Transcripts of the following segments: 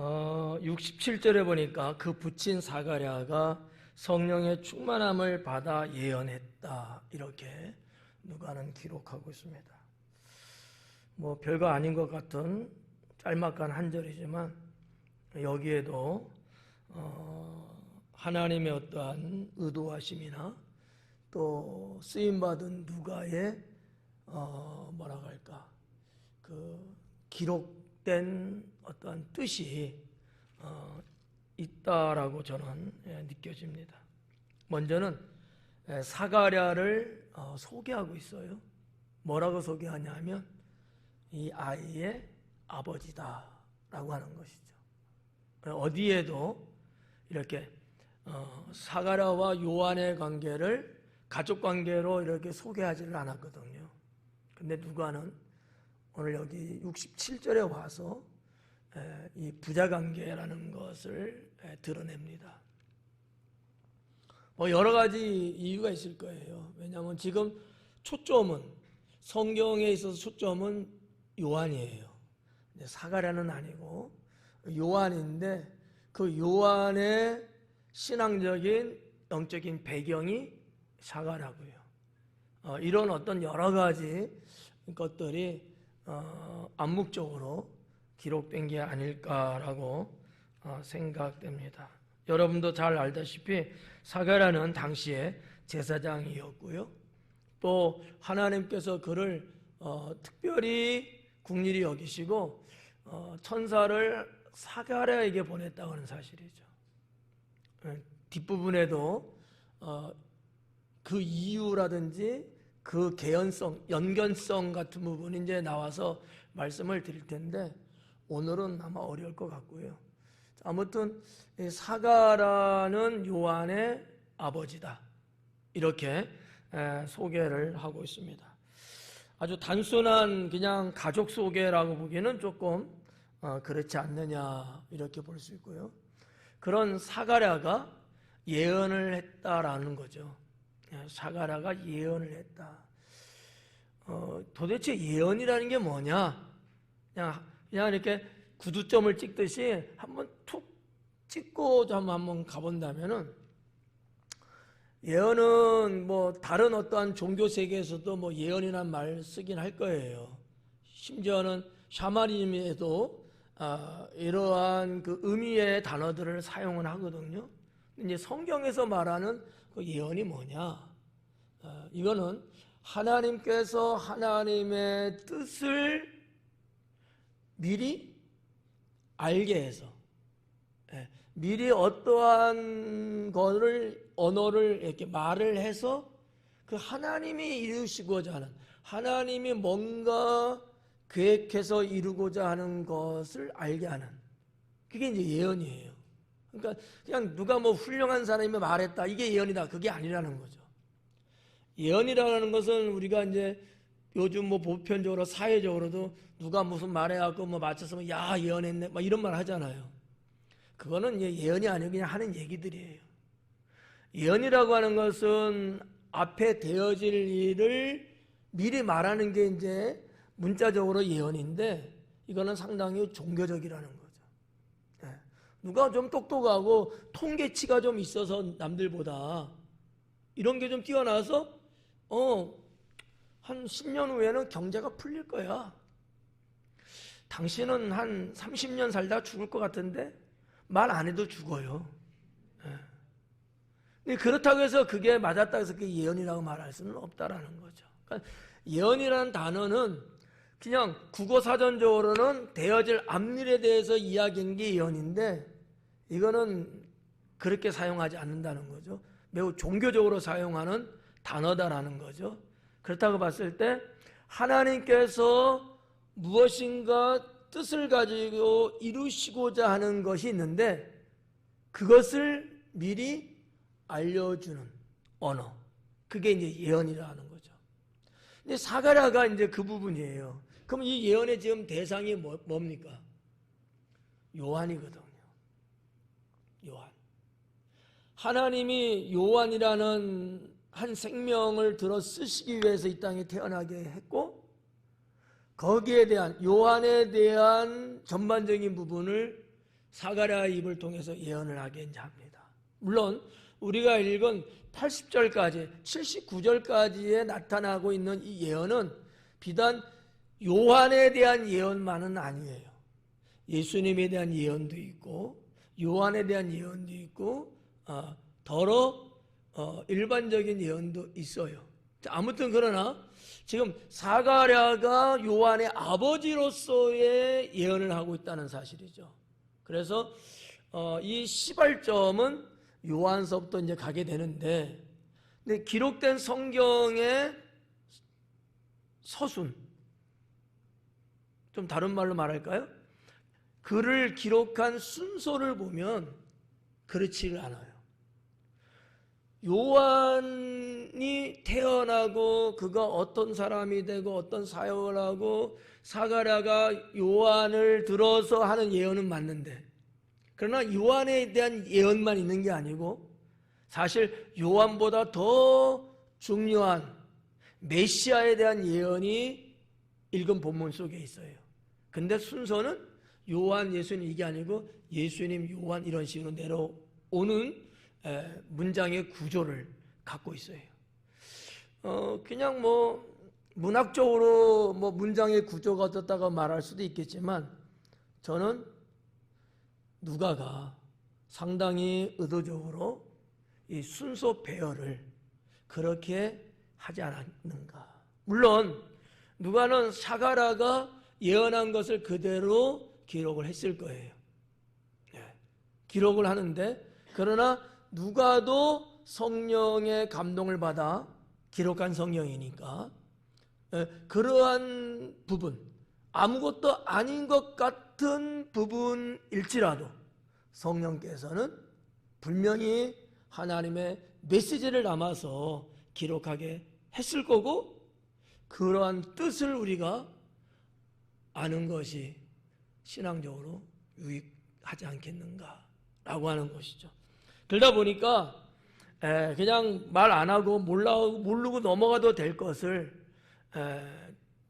67절에 보니까 그 붙인 사가랴가 성령의 충만함을 받아 예언했다, 이렇게 누가는 기록하고 있습니다. 뭐 별거 아닌 것 같은 짤막한 한 절이지만 여기에도 하나님의 어떠한 의도하심이나 또 쓰임받은 누가의 뭐라고 할까, 그 기록된 어떠한 뜻이 있다라고 저는 느껴집니다. 먼저는 사가랴를 소개하고 있어요. 뭐라고 소개하냐면 이 아이의 아버지다라고 하는 것이죠. 어디에도 이렇게 사가랴와 요한의 관계를 가족 관계로 이렇게 소개하지를 않았거든요. 근데 누가는 오늘 여기 67절에 와서 이 부자관계라는 것을 드러냅니다. 뭐 여러 가지 이유가 있을 거예요. 왜냐하면 지금 초점은, 성경에 있어서 초점은 요한이에요. 사가랴는 아니고 요한인데 그 요한의 신앙적인 영적인 배경이 사가랴고요. 이런 어떤 여러 가지 것들이 암묵적으로 기록된 게 아닐까라고 생각됩니다. 여러분도 잘 알다시피 사가랴는 당시에 제사장이었고요. 또 하나님께서 그를 특별히 국리를 여기시고 천사를 사가랴에게 보냈다고 하는 사실이죠. 뒷부분에도 그 이유라든지 그 개연성, 연관성 같은 부분이 이제 나와서 말씀을 드릴 텐데 오늘은 아마 어려울 것 같고요. 아무튼 사가랴는 요한의 아버지다, 이렇게 소개를 하고 있습니다. 아주 단순한 그냥 가족 소개라고 보기에는 조금 그렇지 않느냐, 이렇게 볼 수 있고요. 그런 사가랴가 예언을 했다라는 거죠. 사가랴가 예언을 했다. 도대체 예언이라는 게 뭐냐? 그냥 이렇게 구두점을 찍듯이 한번 툭 찍고 한번 가본다면은, 예언은 뭐 다른 어떠한 종교 세계에서도 뭐 예언이란 말 쓰긴 할 거예요. 심지어는 샤머니즘에도 이러한 그 의미의 단어들을 사용을 하거든요. 이제 성경에서 말하는 그 예언이 뭐냐? 이거는 하나님께서 하나님의 뜻을 미리 알게 해서, 미리 어떠한 거를, 언어를 이렇게 말을 해서 그 하나님이 이루시고자 하는, 하나님이 뭔가 계획해서 이루고자 하는 것을 알게 하는, 그게 이제 예언이에요. 그러니까 그냥 누가 뭐 훌륭한 사람이 말했다, 이게 예언이다, 그게 아니라는 거죠. 예언이라는 것은 우리가 이제 요즘 뭐 보편적으로 사회적으로도 누가 무슨 말해갖고 뭐 맞춰서 야 예언했네 막 이런 말 하잖아요. 그거는 예언이 아니고 그냥 하는 얘기들이에요. 예언이라고 하는 것은 앞에 되어질 일을 미리 말하는 게 이제 문자적으로 예언인데, 이거는 상당히 종교적이라는 거죠. 누가 좀 똑똑하고 통계치가 좀 있어서 남들보다 이런 게 좀 뛰어나서 한 10년 후에는 경제가 풀릴 거야. 당신은 한 30년 살다 죽을 것 같은데 말 안 해도 죽어요. 근데 그렇다고 해서 그게 맞았다 해서 그게 예언이라고 말할 수는 없다라는 거죠. 그러니까 예언이라는 단어는 그냥 국어사전적으로는 되어질 앞일에 대해서 이야기하는 게 예언인데, 이거는 그렇게 사용하지 않는다는 거죠. 매우 종교적으로 사용하는 단어다라는 거죠. 그렇다고 봤을 때 하나님께서 무엇인가 뜻을 가지고 이루시고자 하는 것이 있는데 그것을 미리 알려주는 언어, 그게 이제 예언이라는 거죠. 근데 사가랴가 이제 그 부분이에요. 그럼 이 예언의 지금 대상이 뭡니까? 요한이거든요. 요한. 하나님이 요한이라는 한 생명을 들어 쓰시기 위해서 이 땅에 태어나게 했고, 거기에 대한 요한에 대한 전반적인 부분을 사가랴의 입을 통해서 예언을 하게 이제 합니다. 물론 우리가 읽은 80절까지 79절까지에 나타나고 있는 이 예언은 비단 요한에 대한 예언만은 아니에요. 예수님에 대한 예언도 있고 요한에 대한 예언도 있고 더러 일반적인 예언도 있어요. 아무튼 그러나 지금 사가랴가 요한의 아버지로서의 예언을 하고 있다는 사실이죠. 그래서 이 시발점은 요한서부터 이제 가게 되는데, 근데 기록된 성경의 서순, 좀 다른 말로 말할까요? 글을 기록한 순서를 보면 그렇지가 않아요. 요한이 태어나고 그가 어떤 사람이 되고 어떤 사역을 하고 사가랴가 요한을 들어서 하는 예언은 맞는데, 그러나 요한에 대한 예언만 있는 게 아니고 사실 요한보다 더 중요한 메시아에 대한 예언이 읽은 본문 속에 있어요. 근데 순서는 요한, 예수님 이게 아니고 예수님, 요한 이런 식으로 내려오는 문장의 구조를 갖고 있어요. 그냥 문학적으로 문장의 구조가 어떻다고 말할 수도 있겠지만, 저는 누가가 상당히 의도적으로 이 순서 배열을 그렇게 하지 않았는가. 물론 누가는 사가랴가 예언한 것을 그대로 기록을 했을 거예요. 기록을 하는데, 그러나 누가도 성령의 감동을 받아 기록한 성경이니까 그러한 부분, 아무것도 아닌 것 같은 부분일지라도 성령께서는 분명히 하나님의 메시지를 담아서 기록하게 했을 거고, 그러한 뜻을 우리가 아는 것이 신앙적으로 유익하지 않겠는가라고 하는 것이죠. 그러다 보니까 그냥 말 안 하고 모르고 넘어가도 될 것을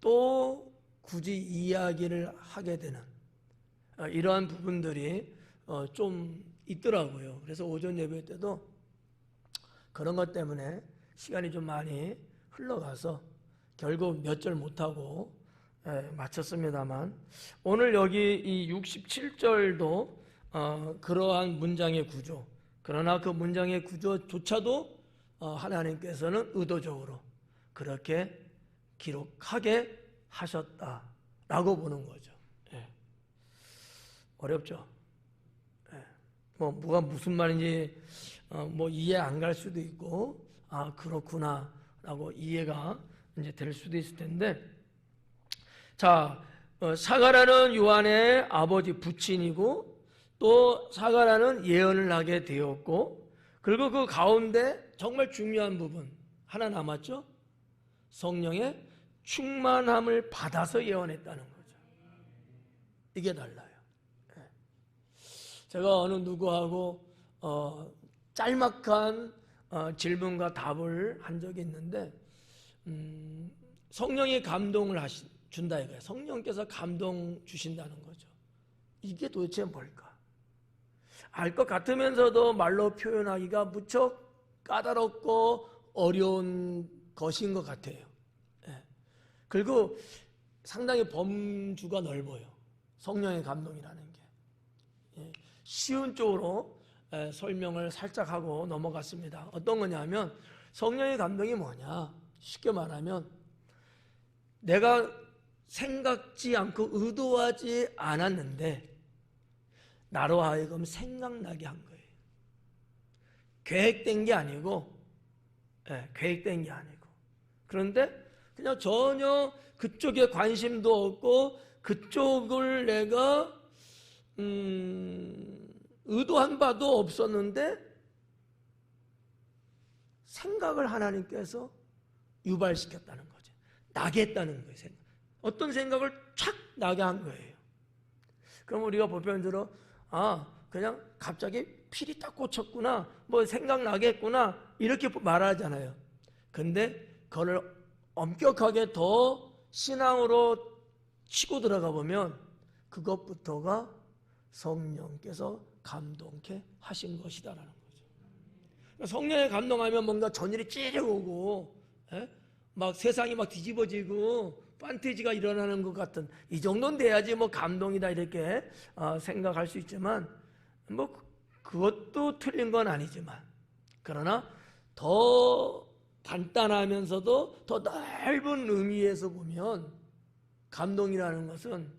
또 굳이 이야기를 하게 되는 이러한 부분들이 좀 있더라고요. 그래서 오전 예배 때도 그런 것 때문에 시간이 좀 많이 흘러가서 결국 몇 절 못하고 마쳤습니다만, 오늘 여기 이 67절도 그러한 문장의 구조, 그러나 그 문장의 구조조차도 하나님께서는 의도적으로 그렇게 기록하게 하셨다라고 보는 거죠. 어렵죠. 뭐가 무슨 말인지 이해 안 갈 수도 있고, 그렇구나라고 이해가 이제 될 수도 있을 텐데, 자, 사가랴는 요한의 아버지 부친이고, 또 사가랴는 예언을 하게 되었고, 그리고 그 가운데 정말 중요한 부분 하나 남았죠. 성령의 충만함을 받아서 예언했다는 거죠. 이게 달라요. 제가 어느 누구하고 짤막한 질문과 답을 한 적이 있는데, 성령이 감동을 준다 이거예요. 성령께서 감동 주신다는 거죠. 이게 도대체 뭘까? 알 것 같으면서도 말로 표현하기가 무척 까다롭고 어려운 것인 것 같아요. 그리고 상당히 범주가 넓어요. 성령의 감동이라는 게. 쉬운 쪽으로 설명을 살짝 하고 넘어갔습니다. 어떤 거냐면, 성령의 감동이 뭐냐? 쉽게 말하면 내가 생각지 않고 의도하지 않았는데 나로 하여금 생각나게 한 거예요. 계획된 게 아니고, 계획된 게 아니고. 그런데 그냥 전혀 그쪽에 관심도 없고 그쪽을 내가 의도한 바도 없었는데 생각을 하나님께서 유발시켰다는 거죠. 나게 했다는 거예요. 어떤 생각을 착 나게 한 거예요. 그럼 우리가 보편적으로 그냥 갑자기 필이 딱 꽂혔구나, 생각나게 했구나, 이렇게 말하잖아요. 근데 그걸 엄격하게 더 신앙으로 치고 들어가 보면 그것부터가 성령께서 감동케 하신 것이다라는 거죠. 성령에 감동하면 뭔가 전율이 찌르 오고, 막 세상이 막 뒤집어지고 판타지가 일어나는 것 같은, 이 정도는 돼야지 뭐 감동이다 이렇게 생각할 수 있지만, 뭐 그것도 틀린 건 아니지만, 그러나 더 간단하면서도 더 넓은 의미에서 보면 감동이라는 것은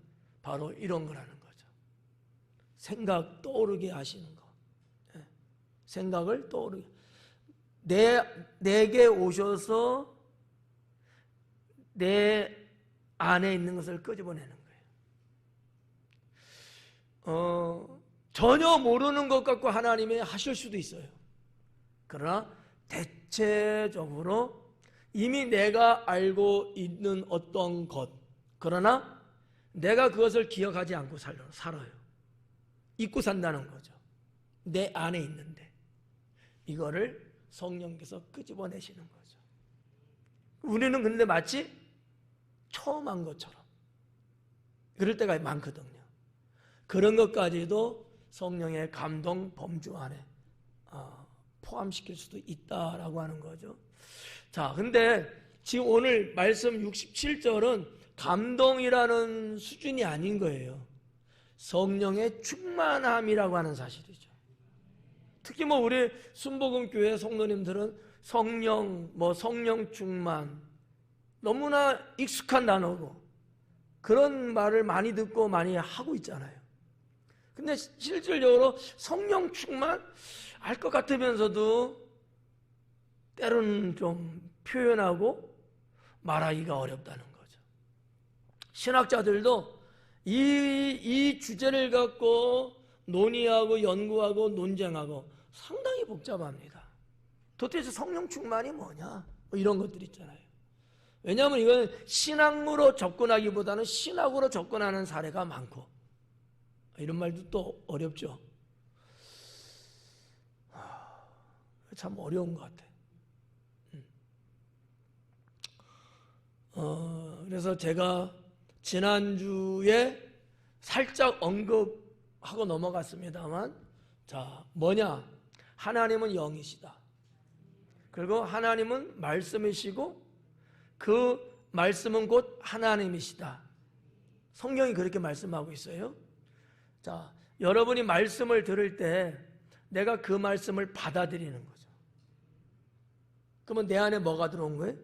바로 이런 거라는 거죠. 생각 떠오르게 하시는 거. 생각을 떠오르게. 내게 오셔서 내 안에 있는 것을 끄집어내는 거예요. 전혀 모르는 것 같고 하나님이 하실 수도 있어요. 그러나 대체적으로 이미 내가 알고 있는 어떤 것, 그러나 내가 그것을 기억하지 않고 살아요. 잊고 산다는 거죠. 내 안에 있는데 이거를 성령께서 끄집어내시는 거죠. 우리는 근데 마치 처음 한 것처럼 그럴 때가 많거든요. 그런 것까지도 성령의 감동 범주 안에 포함시킬 수도 있다라고 하는 거죠. 자, 근데 지금 오늘 말씀 67절은 감동이라는 수준이 아닌 거예요. 성령의 충만함이라고 하는 사실이죠. 특히 뭐 우리 순복음교회 성도님들은 성령 충만, 너무나 익숙한 단어고 그런 말을 많이 듣고 많이 하고 있잖아요. 근데 실질적으로 성령 충만 알 것 같으면서도 때로는 좀 표현하고 말하기가 어렵다는 거죠. 신학자들도 이 주제를 갖고 논의하고 연구하고 논쟁하고 상당히 복잡합니다. 도대체 성령 충만이 뭐냐? 뭐 이런 것들 있잖아요. 왜냐하면 이건 신학으로 접근하기보다는 신학으로 접근하는 사례가 많고, 이런 말도 또 어렵죠. 참 어려운 것 같아. 그래서 제가 지난주에 살짝 언급하고 넘어갔습니다만, 자, 뭐냐? 하나님은 영이시다. 그리고 하나님은 말씀이시고 그 말씀은 곧 하나님이시다. 성경이 그렇게 말씀하고 있어요. 자, 여러분이 말씀을 들을 때 내가 그 말씀을 받아들이는 거죠. 그러면 내 안에 뭐가 들어온 거예요?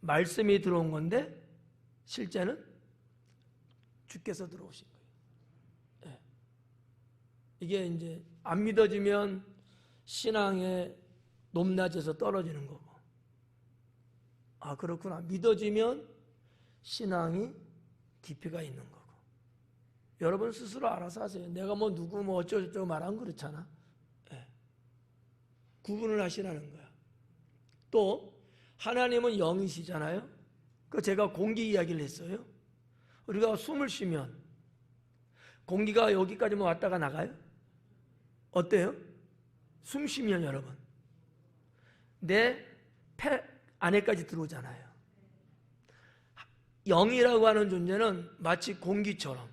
말씀이 들어온 건데 실제는 주께서 들어오신 거예요. 네. 이게 이제 안 믿어지면 신앙의 높낮이에서 떨어지는 거고, 아 그렇구나, 믿어지면 신앙이 깊이가 있는 거고. 여러분 스스로 알아서 하세요. 내가 뭐 누구 뭐 어쩌고저쩌고 말하면 그렇잖아. 네. 구분을 하시라는 거야. 또 하나님은 영이시잖아요. 그 제가 공기 이야기를 했어요. 우리가 숨을 쉬면 공기가 여기까지만 왔다가 나가요? 어때요? 숨 쉬면 여러분 내 폐 안에까지 들어오잖아요. 영이라고 하는 존재는 마치 공기처럼,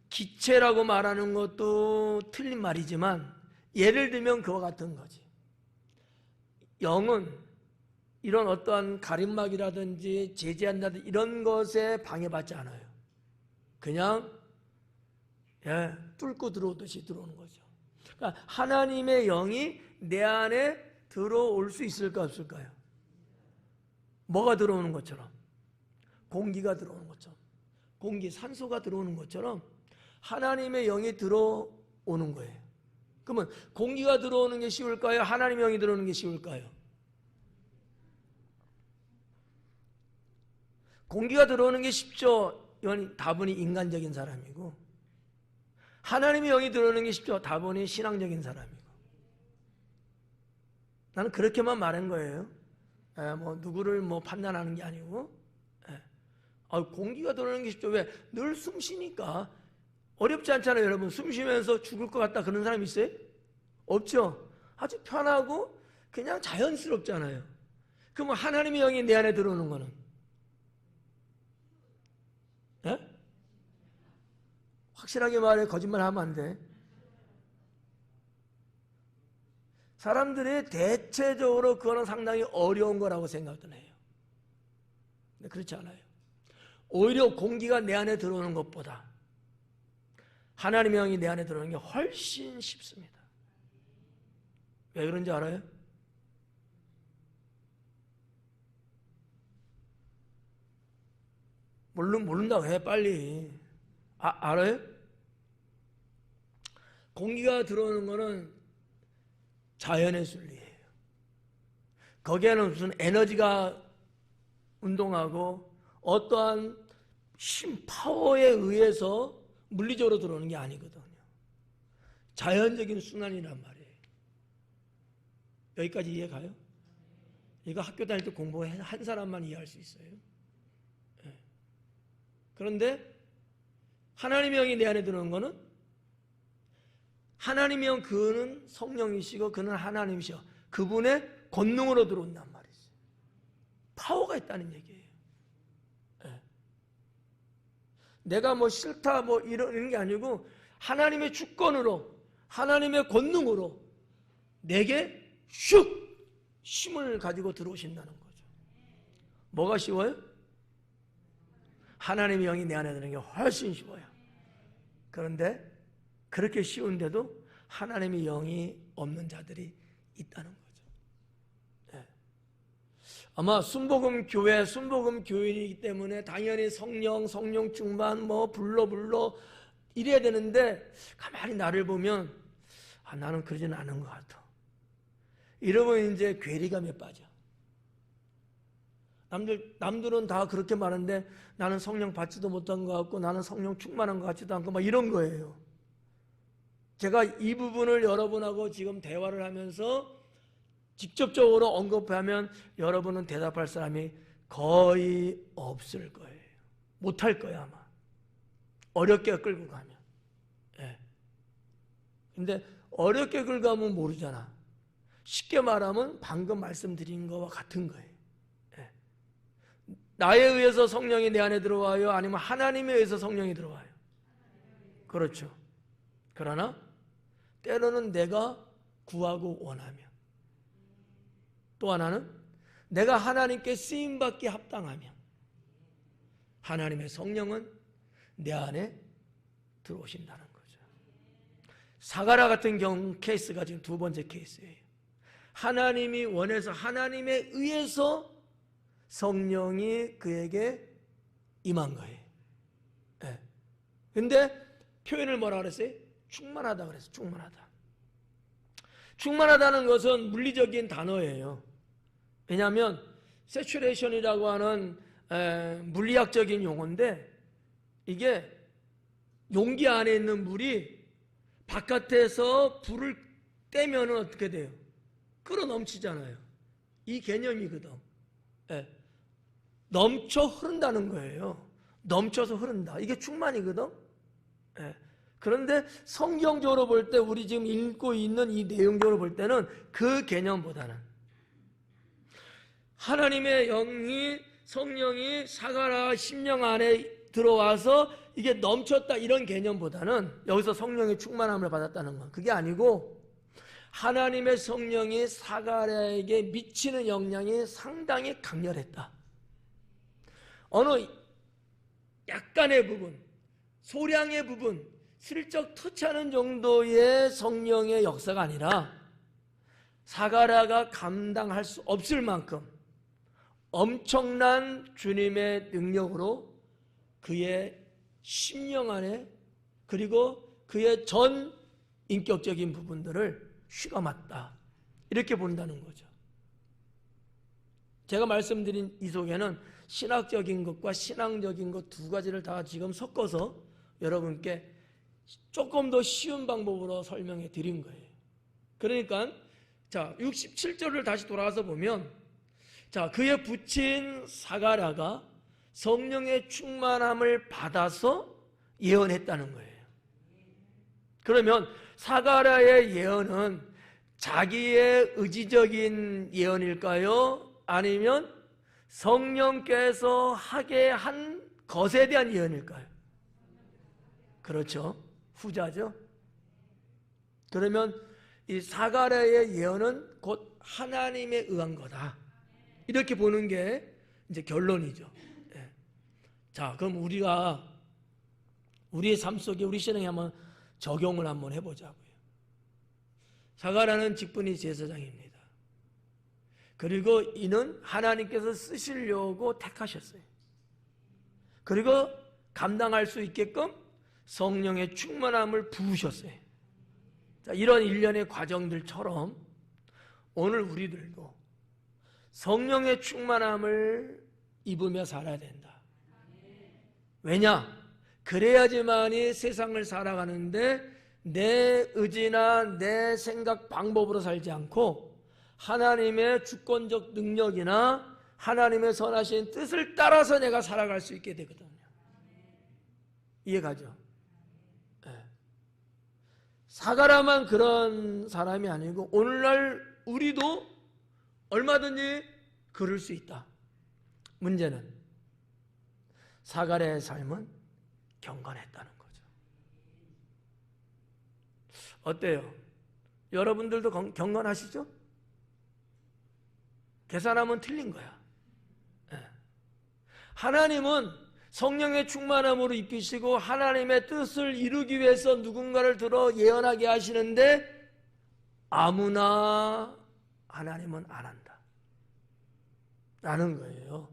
기체라고 말하는 것도 틀린 말이지만 예를 들면 그와 같은 거지. 영은 이런 어떠한 가림막이라든지 제재한다든지 이런 것에 방해받지 않아요. 그냥 뚫고 들어오듯이 들어오는 거죠. 그러니까 하나님의 영이 내 안에 들어올 수 있을까 없을까요? 뭐가 들어오는 것처럼? 공기가 들어오는 것처럼, 공기, 산소가 들어오는 것처럼 하나님의 영이 들어오는 거예요. 그러면 공기가 들어오는 게 쉬울까요? 하나님의 영이 들어오는 게 쉬울까요? 공기가 들어오는 게 쉽죠. 이건 다분히 인간적인 사람이고, 하나님의 영이 들어오는 게 쉽죠. 다분히 신앙적인 사람이고. 나는 그렇게만 말한 거예요. 뭐 누구를 뭐 판단하는 게 아니고. 공기가 들어오는 게 쉽죠. 왜? 늘 숨 쉬니까. 어렵지 않잖아요, 여러분. 숨 쉬면서 죽을 것 같다 그런 사람 있어요? 없죠. 아주 편하고 그냥 자연스럽잖아요. 그럼 하나님의 영이 내 안에 들어오는 거는? 확실하게 말해, 거짓말하면 안 돼. 사람들이 대체적으로 그거는 상당히 어려운 거라고 생각을 해요. 근데 그렇지 않아요. 오히려 공기가 내 안에 들어오는 것보다 하나님의 영이 내 안에 들어오는 게 훨씬 쉽습니다. 왜 그런지 알아요? 모른다고 해, 빨리. 알아요? 공기가 들어오는 거는 자연의 순리예요. 거기에는 무슨 에너지가 운동하고 어떠한 힘, 파워에 의해서 물리적으로 들어오는 게 아니거든요. 자연적인 순환이란 말이에요. 여기까지 이해 가요? 이거 학교 다닐 때 공부한 사람만 이해할 수 있어요. 네. 그런데 하나님의 영이 내 안에 들어오는 거는 하나님의 영, 그는 성령이시고 그는 하나님이시여, 그분의 권능으로 들어온단 말이죠. 파워가 있다는 얘기예요. 네. 내가 뭐 싫다 뭐 이런 게 아니고 하나님의 주권으로, 하나님의 권능으로 내게 슉 힘을 가지고 들어오신다는 거죠. 뭐가 쉬워요? 하나님의 영이 내 안에 드는 게 훨씬 쉬워요. 그런데 그렇게 쉬운데도 하나님의 영이 없는 자들이 있다는 거죠. 네. 아마 순복음 교회이기 때문에 당연히 성령 충만 뭐 불러 이래야 되는데 가만히 나를 보면 나는 그러지는 않은 것 같아. 이러면 이제 괴리감에 빠져. 남들은 다 그렇게 말하는데 나는 성령 받지도 못한 것 같고 나는 성령 충만한 것 같지도 않고 막 이런 거예요. 제가 이 부분을 여러분하고 지금 대화를 하면서 직접적으로 언급하면 여러분은 대답할 사람이 거의 없을 거예요. 못할 거야 아마. 어렵게 끌고 가면. 예. 근데 어렵게 끌고 가면 모르잖아. 쉽게 말하면 방금 말씀드린 거와 같은 거예요. 예. 나에 의해서 성령이 내 안에 들어와요? 아니면 하나님에 의해서 성령이 들어와요? 그렇죠. 그러나 때로는 내가 구하고 원하면, 또 하나는 내가 하나님께 쓰임받기 합당하면 하나님의 성령은 내 안에 들어오신다는 거죠. 사가랴 같은 케이스가 지금 두 번째 케이스예요. 하나님이 원해서 하나님에 의해서 성령이 그에게 임한 거예요. 네. 근데 표현을 뭐라 그랬어요? 충만하다 그랬어요. 충만하다. 충만하다는 것은 물리적인 단어예요. 왜냐하면 세츄레이션이라고 하는 물리학적인 용어인데 이게 용기 안에 있는 물이 바깥에서 불을 떼면 어떻게 돼요? 끌어 넘치잖아요. 이 개념이거든. 예. 넘쳐 흐른다는 거예요. 넘쳐서 흐른다. 이게 충만이거든. 예. 그런데 성경적으로 볼 때 우리 지금 읽고 있는 이 내용적으로 볼 때는 그 개념보다는 하나님의 영이, 성령이 사가랴 심령 안에 들어와서 이게 넘쳤다 이런 개념보다는 여기서 성령의 충만함을 받았다는 건 그게 아니고 하나님의 성령이 사가랴에게 미치는 영향이 상당히 강렬했다. 어느 약간의 부분, 소량의 부분, 슬쩍 터치하는 정도의 성령의 역사가 아니라 사가랴가 감당할 수 없을 만큼 엄청난 주님의 능력으로 그의 심령 안에 그리고 그의 전 인격적인 부분들을 휘감았다. 이렇게 본다는 거죠. 제가 말씀드린 이 속에는 신학적인 것과 신앙적인 것 두 가지를 다 지금 섞어서 여러분께 조금 더 쉬운 방법으로 설명해 드린 거예요. 그러니까 자 67절을 다시 돌아가서 보면 자 그의 부친 사가랴가 성령의 충만함을 받아서 예언했다는 거예요. 그러면 사가랴의 예언은 자기의 의지적인 예언일까요? 아니면 성령께서 하게 한 것에 대한 예언일까요? 그렇죠. 후자죠. 그러면 이 사가랴의 예언은 곧 하나님에 의한 거다. 이렇게 보는 게 이제 결론이죠. 예. 자, 그럼 우리가 우리의 삶 속에 우리 신앙에 한번 적용을 한번 해보자고요. 사가랴는 직분이 제사장입니다. 그리고 이는 하나님께서 쓰시려고 택하셨어요. 그리고 감당할 수 있게끔 성령의 충만함을 부으셨어요. 자, 이런 일련의 과정들처럼 오늘 우리들도 성령의 충만함을 입으며 살아야 된다. 왜냐? 그래야지만이 세상을 살아가는데 내 의지나 내 생각 방법으로 살지 않고 하나님의 주권적 능력이나 하나님의 선하신 뜻을 따라서 내가 살아갈 수 있게 되거든요. 이해가죠? 네. 사가랴만 그런 사람이 아니고 오늘날 우리도 얼마든지 그럴 수 있다. 문제는 사가랴의 삶은 경건했다는 거죠. 어때요? 여러분들도 경건하시죠? 계산하면 틀린 거야. 하나님은 성령의 충만함으로 입히시고 하나님의 뜻을 이루기 위해서 누군가를 들어 예언하게 하시는데 아무나 하나님은 안 한다 라는 거예요.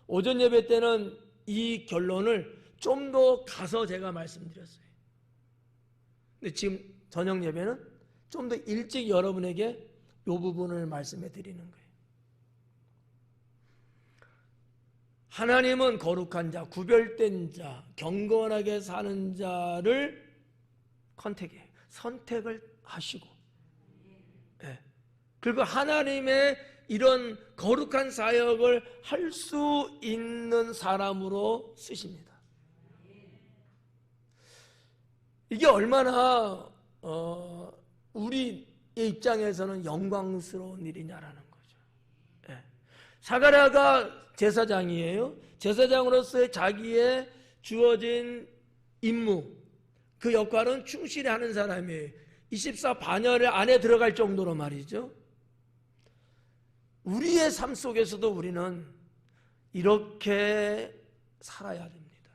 오전 예배 때는 이 결론을 좀 더 가서 제가 말씀드렸어요. 근데 지금 저녁 예배는 좀 더 일찍 여러분에게 이 부분을 말씀해 드리는 거예요. 하나님은 거룩한 자, 구별된 자, 경건하게 사는 자를 선택을 하시고, 네. 그리고 하나님의 이런 거룩한 사역을 할 수 있는 사람으로 쓰십니다. 이게 얼마나 우리의 입장에서는 영광스러운 일이냐라는 거죠. 네. 사가랴가 제사장이에요. 제사장으로서의 자기의 주어진 임무, 그 역할은 충실히 하는 사람이에요. 24 반열 안에 들어갈 정도로 말이죠. 우리의 삶 속에서도 우리는 이렇게 살아야 됩니다.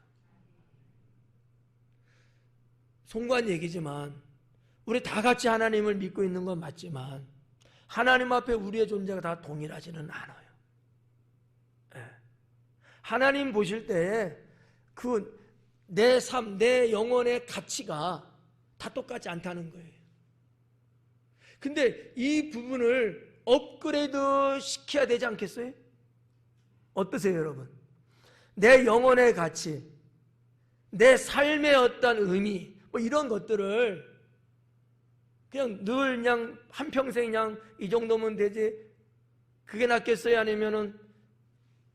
송구한 얘기지만 우리 다 같이 하나님을 믿고 있는 건 맞지만 하나님 앞에 우리의 존재가 다 동일하지는 않아요. 하나님 보실 때에 내 삶, 내 영혼의 가치가 다 똑같지 않다는 거예요. 근데 이 부분을 업그레이드 시켜야 되지 않겠어요? 어떠세요, 여러분? 내 영혼의 가치, 내 삶의 어떤 의미, 뭐 이런 것들을 그냥 늘 그냥 한평생 그냥 이 정도면 되지, 그게 낫겠어요? 아니면은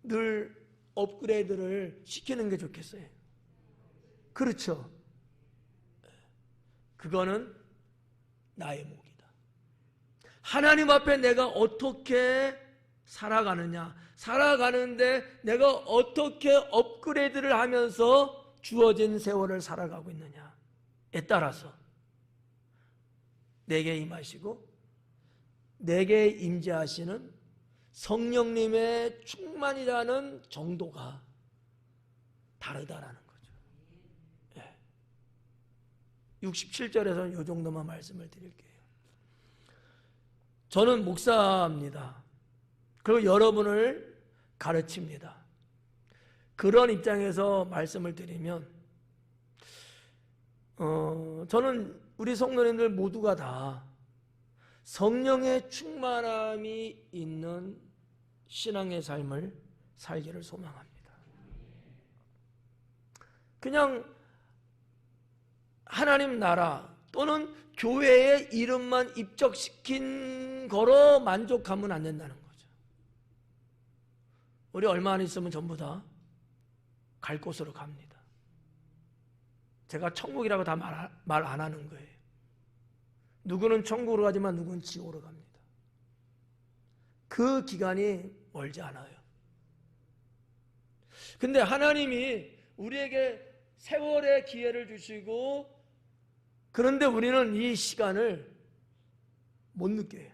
늘 업그레이드를 시키는 게 좋겠어요? 그렇죠. 그거는 나의 몫이다. 하나님 앞에 내가 어떻게 살아가느냐, 살아가는데 내가 어떻게 업그레이드를 하면서 주어진 세월을 살아가고 있느냐에 따라서 내게 임하시고 내게 임재하시는 성령님의 충만이라는 정도가 다르다라는 거죠. 67절에서는 이 정도만 말씀을 드릴게요. 저는 목사입니다. 그리고 여러분을 가르칩니다. 그런 입장에서 말씀을 드리면 저는 우리 성도님들 모두가 다 성령의 충만함이 있는 신앙의 삶을 살기를 소망합니다. 그냥 하나님 나라 또는 교회의 이름만 입적시킨 거로 만족하면 안 된다는 거죠. 우리 얼마 안 있으면 전부 다 갈 곳으로 갑니다. 제가 천국이라고 다 말 안 하는 거예요. 누구는 천국으로 가지만 누구는 지옥으로 갑니다. 그 기간이 멀지 않아요. 근데 하나님이 우리에게 세월의 기회를 주시고, 그런데 우리는 이 시간을 못 느껴요.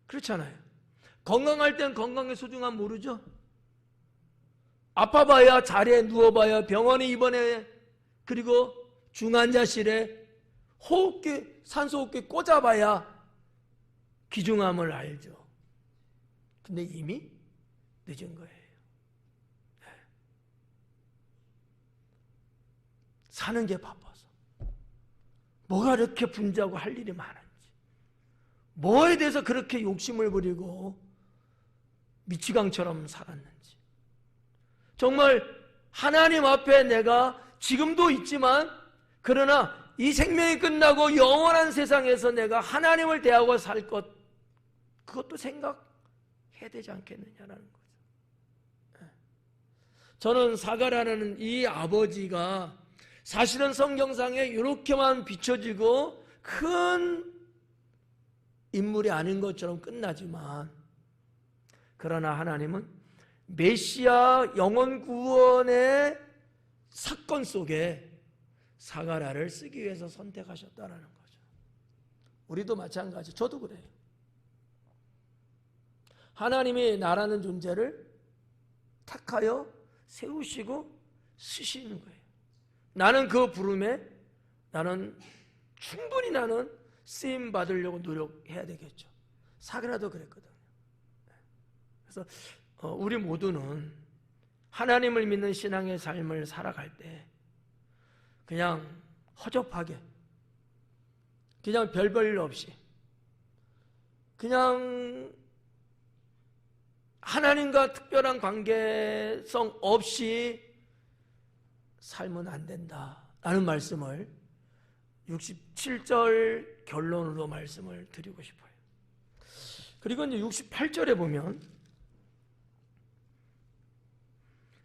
그렇잖아요. 건강할 땐 건강의 소중함 모르죠? 아파봐야 자리에 누워봐야 병원에 입원해, 그리고 중환자실에 호흡기, 산소호흡기 꽂아봐야 귀중함을 알죠. 근데 이미 늦은 거예요. 사는 게 바빠서 뭐가 이렇게 분주하고 할 일이 많은지, 뭐에 대해서 그렇게 욕심을 부리고 미치광처럼 살았는지, 정말 하나님 앞에 내가 지금도 있지만, 그러나 이 생명이 끝나고 영원한 세상에서 내가 하나님을 대하고 살 것, 그것도 생각해야 되지 않겠느냐라는 거죠. 저는 사가라는 이 아버지가 사실은 성경상에 이렇게만 비춰지고 큰 인물이 아닌 것처럼 끝나지만, 그러나 하나님은 메시아 영혼 구원의 사건 속에 사가랴를 쓰기 위해서 선택하셨다는 거죠. 우리도 마찬가지, 저도 그래요. 하나님이 나라는 존재를 택하여 세우시고 쓰시는 거예요. 나는 그 부름에 충분히 나는 쓰임 받으려고 노력해야 되겠죠. 사가랴도 그랬거든요. 그래서 우리 모두는 하나님을 믿는 신앙의 삶을 살아갈 때 그냥 허접하게, 그냥 별별 없이, 그냥 하나님과 특별한 관계성 없이 살면 안 된다라는 말씀을 67절 결론으로 말씀을 드리고 싶어요. 그리고 이제 68절에 보면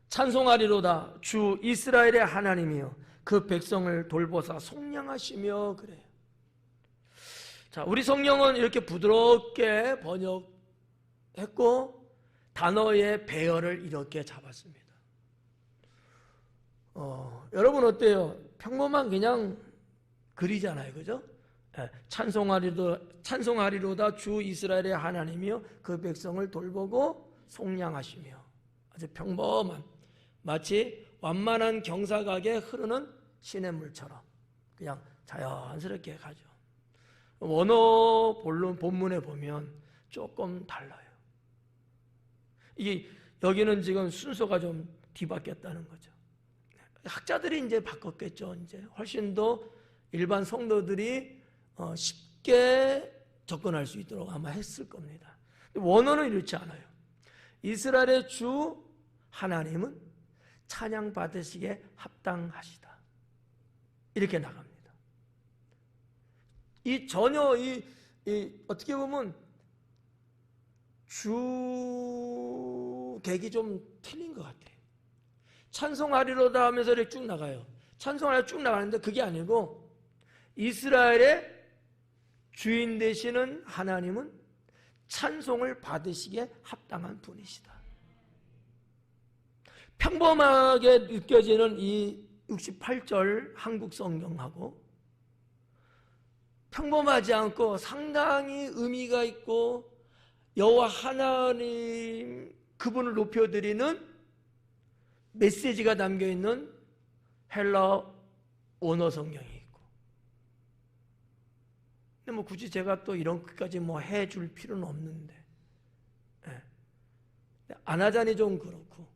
찬송하리로다 주 이스라엘의 하나님이여 그 백성을 돌보사 속량하시며, 그래요. 자, 우리 성경은 이렇게 부드럽게 번역했고 단어의 배열을 이렇게 잡았습니다. 여러분 어때요? 평범한 그냥 글이잖아요, 그죠? 찬송하리로다 주 이스라엘의 하나님이여 그 백성을 돌보고 속량하시며, 아주 평범한, 마치 완만한 경사각에 흐르는 시냇물처럼 그냥 자연스럽게 가죠. 원어 본문에 보면 조금 달라요. 이게 여기는 지금 순서가 좀 뒤바뀌었다는 거죠. 학자들이 이제 바꿨겠죠. 이제 훨씬 더 일반 성도들이 쉽게 접근할 수 있도록 아마 했을 겁니다. 원어는 이렇지 않아요. 이스라엘의 주 하나님은 찬양 받으시기에 합당하시다, 이렇게 나갑니다. 이 전혀 어떻게 보면 주객이 좀 틀린 것 같아요. 찬송하리로다 하면서 이렇게 쭉 나가요. 찬송하리로 쭉 나가는데 그게 아니고 이스라엘의 주인 되시는 하나님은 찬송을 받으시기에 합당한 분이시다. 평범하게 느껴지는 이 68절 한국 성경하고 평범하지 않고 상당히 의미가 있고 여호와 하나님 그분을 높여드리는 메시지가 담겨있는 헬라 원어 성경이 있고, 근데 뭐 굳이 제가 또 이런 것까지 뭐 해줄 필요는 없는데, 안 하자니 좀 그렇고,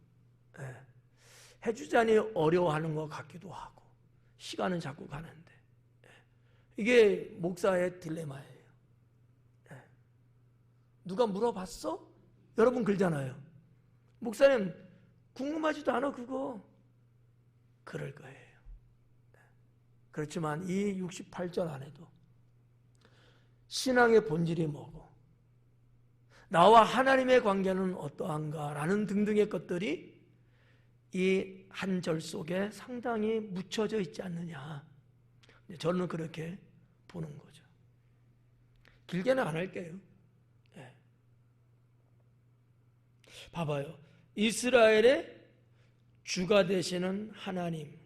해주자니 어려워하는 것 같기도 하고, 시간은 자꾸 가는데, 이게 목사의 딜레마예요. 누가 물어봤어? 여러분 그러잖아요. 목사님 궁금하지도 않아 그거. 그럴 거예요. 그렇지만 이 68절 안에도 신앙의 본질이 뭐고 나와 하나님의 관계는 어떠한가라는 등등의 것들이 이 한 절 속에 상당히 묻혀져 있지 않느냐, 저는 그렇게 보는 거죠. 길게는 안 할게요. 봐봐요. 이스라엘의 주가 되시는 하나님,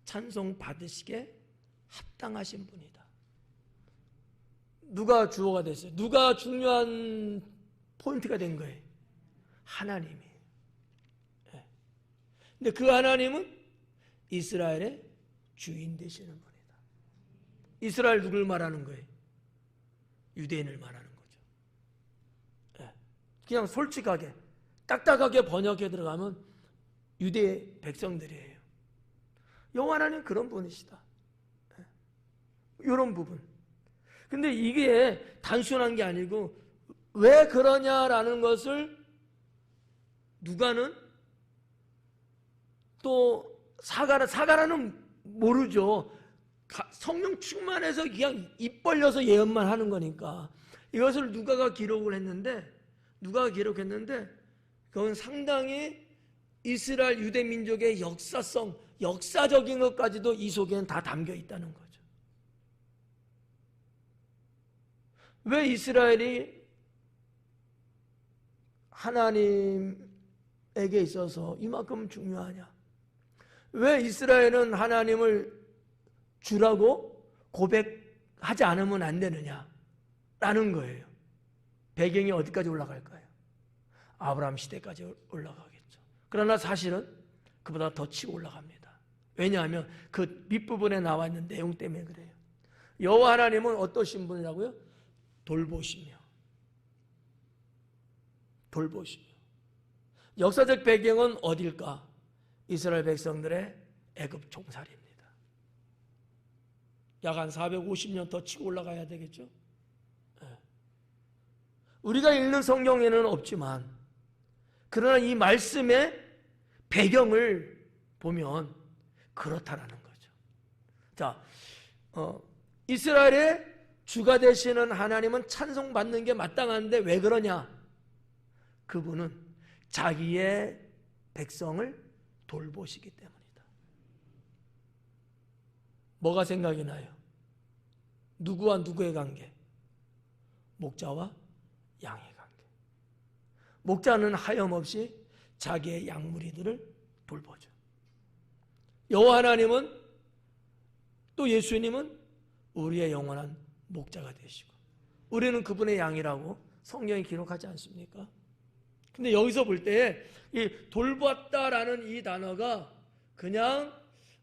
찬송 받으시게 합당하신 분이다. 누가 주어가 됐어요? 누가 중요한 포인트가 된 거예요? 하나님이. 근데 그 하나님은 이스라엘의 주인 되시는 분이다. 이스라엘 누굴 말하는 거예요? 유대인을 말하는 거죠. 그냥 솔직하게 딱딱하게 번역해 들어가면 유대 백성들이에요. 여호와 하나님 그런 분이시다. 이런 부분. 근데 이게 단순한 게 아니고 왜 그러냐라는 것을 누가는 또 사가라는 모르죠. 성령 충만해서 그냥 입 벌려서 예언만 하는 거니까. 이것을 누가가 기록했는데 그건 상당히 이스라엘 유대 민족의 역사적인 것까지도 이 속에는 다 담겨 있다는 거죠. 왜 이스라엘이 하나님에게 있어서 이만큼 중요하냐? 왜 이스라엘은 하나님을 주라고 고백하지 않으면 안 되느냐라는 거예요. 배경이 어디까지 올라갈까요? 아브라함 시대까지 올라가겠죠. 그러나 사실은 그보다 더 치고 올라갑니다. 왜냐하면 그 밑부분에 나와 있는 내용 때문에 그래요. 여호와 하나님은 어떠신 분이라고요? 돌보시며. 역사적 배경은 어딜까? 이스라엘 백성들의 애굽 종살이입니다. 약 한 450년 더 치고 올라가야 되겠죠? 우리가 읽는 성경에는 없지만 그러나 이 말씀의 배경을 보면 그렇다라는 거죠. 자, 이스라엘의 주가 되시는 하나님은 찬송받는 게 마땅한데 왜 그러냐? 그분은 자기의 백성을 돌보시기 때문이다. 뭐가 생각이 나요? 누구와 누구의 관계? 목자와 양의 관계. 목자는 하염없이 자기의 양무리들을 돌보죠. 여호와 하나님은 또 예수님은 우리의 영원한 목자가 되시고 우리는 그분의 양이라고 성경이 기록하지 않습니까? 근데 여기서 볼 때 이 돌봤다라는 이 단어가 그냥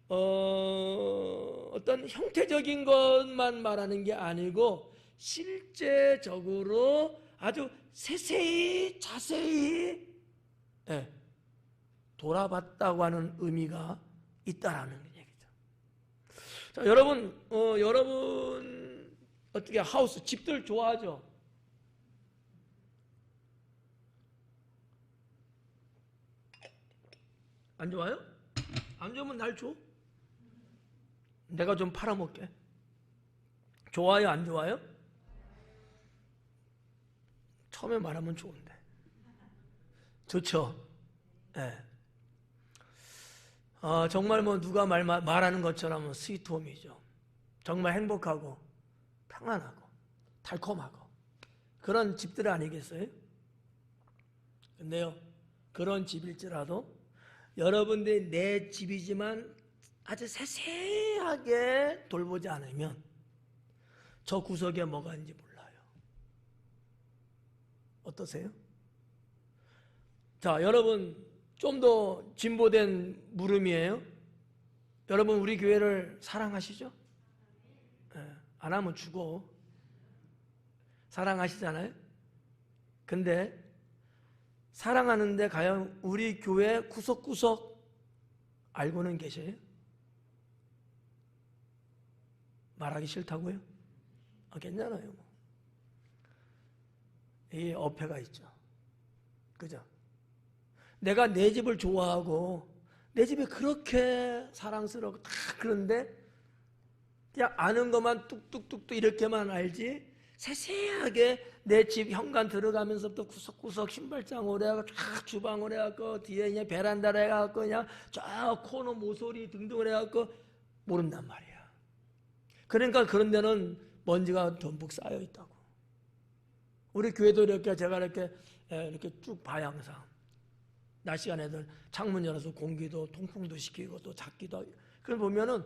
어떤 형태적인 것만 말하는 게 아니고 실제적으로 아주 세세히 자세히 돌아봤다고 하는 의미가 있다라는 얘기죠. 자, 여러분 어떻게 하우스 집들 좋아하죠? 안 좋아요? 안 좋으면 날 줘. 내가 좀 팔아먹게. 좋아요? 안 좋아요? 처음에 말하면 좋은데. 좋죠? 네. 정말 뭐 누가 말하는 것처럼 스위트홈이죠. 정말 행복하고 평안하고 달콤하고 그런 집들 아니겠어요? 근데요, 그런 집일지라도 여러분들이 내 집이지만 아주 세세하게 돌보지 않으면 저 구석에 뭐가 있는지 몰라요. 어떠세요? 자, 여러분 좀 더 진보된 물음이에요. 여러분 우리 교회를 사랑하시죠? 안 하면 죽어. 사랑하시잖아요? 근데 사랑하는데 과연 우리 교회 구석구석 알고는 계세요? 말하기 싫다고요? 괜찮아요. 이 어폐가 있죠. 그죠? 내가 내 집을 좋아하고 내 집이 그렇게 사랑스럽고 다 그런데 그냥 아는 것만 뚝뚝뚝뚝 이렇게만 알지 세세하게 내 집 현관 들어가면서부터 구석구석 신발장 오래하고 쫙 주방 오래하고 뒤에 그냥 베란다를 해갖고 그냥 쫙 코너 모서리 등등을 해갖고 모른단 말이야. 그러니까 그런 데는 먼지가 듬뿍 쌓여 있다고. 우리 교회도 이렇게 제가 이렇게 쭉 봐요 항상. 낮 시간에 애들 창문 열어서 공기도 통풍도 시키고 또 잡기도 하고. 그걸 보면은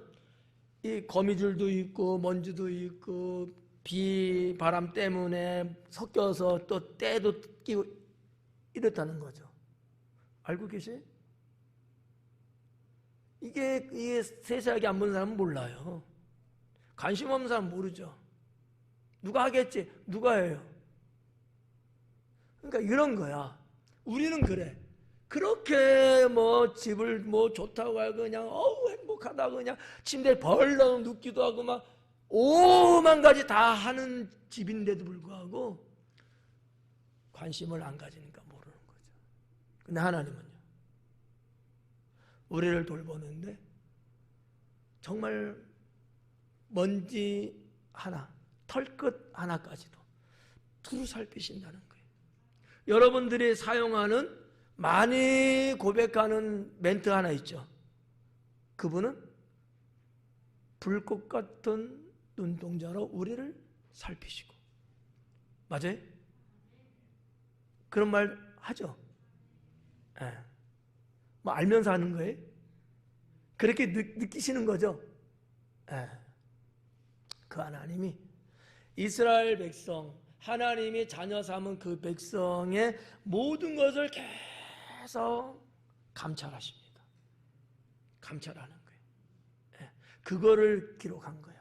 이 거미줄도 있고 먼지도 있고 비 바람 때문에 섞여서 또 때도 끼고 이렇다는 거죠. 알고 계세요? 이게 세세하게 안 보는 사람은 몰라요. 관심 없는 사람은 모르죠. 누가 하겠지? 누가 해요? 그러니까 이런 거야. 우리는 그래. 그렇게 뭐 집을 뭐 좋다고 하고 그냥 행복하다고 그냥 침대에 벌렁 눕기도 하고 막 오만 가지 다 하는 집인데도 불구하고 관심을 안 가지니까 모르는 거죠. 근데 하나님은요, 우리를 돌보는데 정말 먼지 하나, 털끝 하나까지도 두루 살피신다는 거예요. 여러분들이 사용하는 많이 고백하는 멘트 하나 있죠. 그분은 불꽃 같은 눈동자로 우리를 살피시고. 맞아요? 그런 말 하죠? 네. 뭐 알면서 하는 거예요? 그렇게 느끼시는 거죠? 네. 그 하나님이 이스라엘 백성, 하나님이 자녀 삼은 그 백성의 모든 것을 계속 감찰하십니다. 감찰하는 거예요. 네. 그거를 기록한 거야.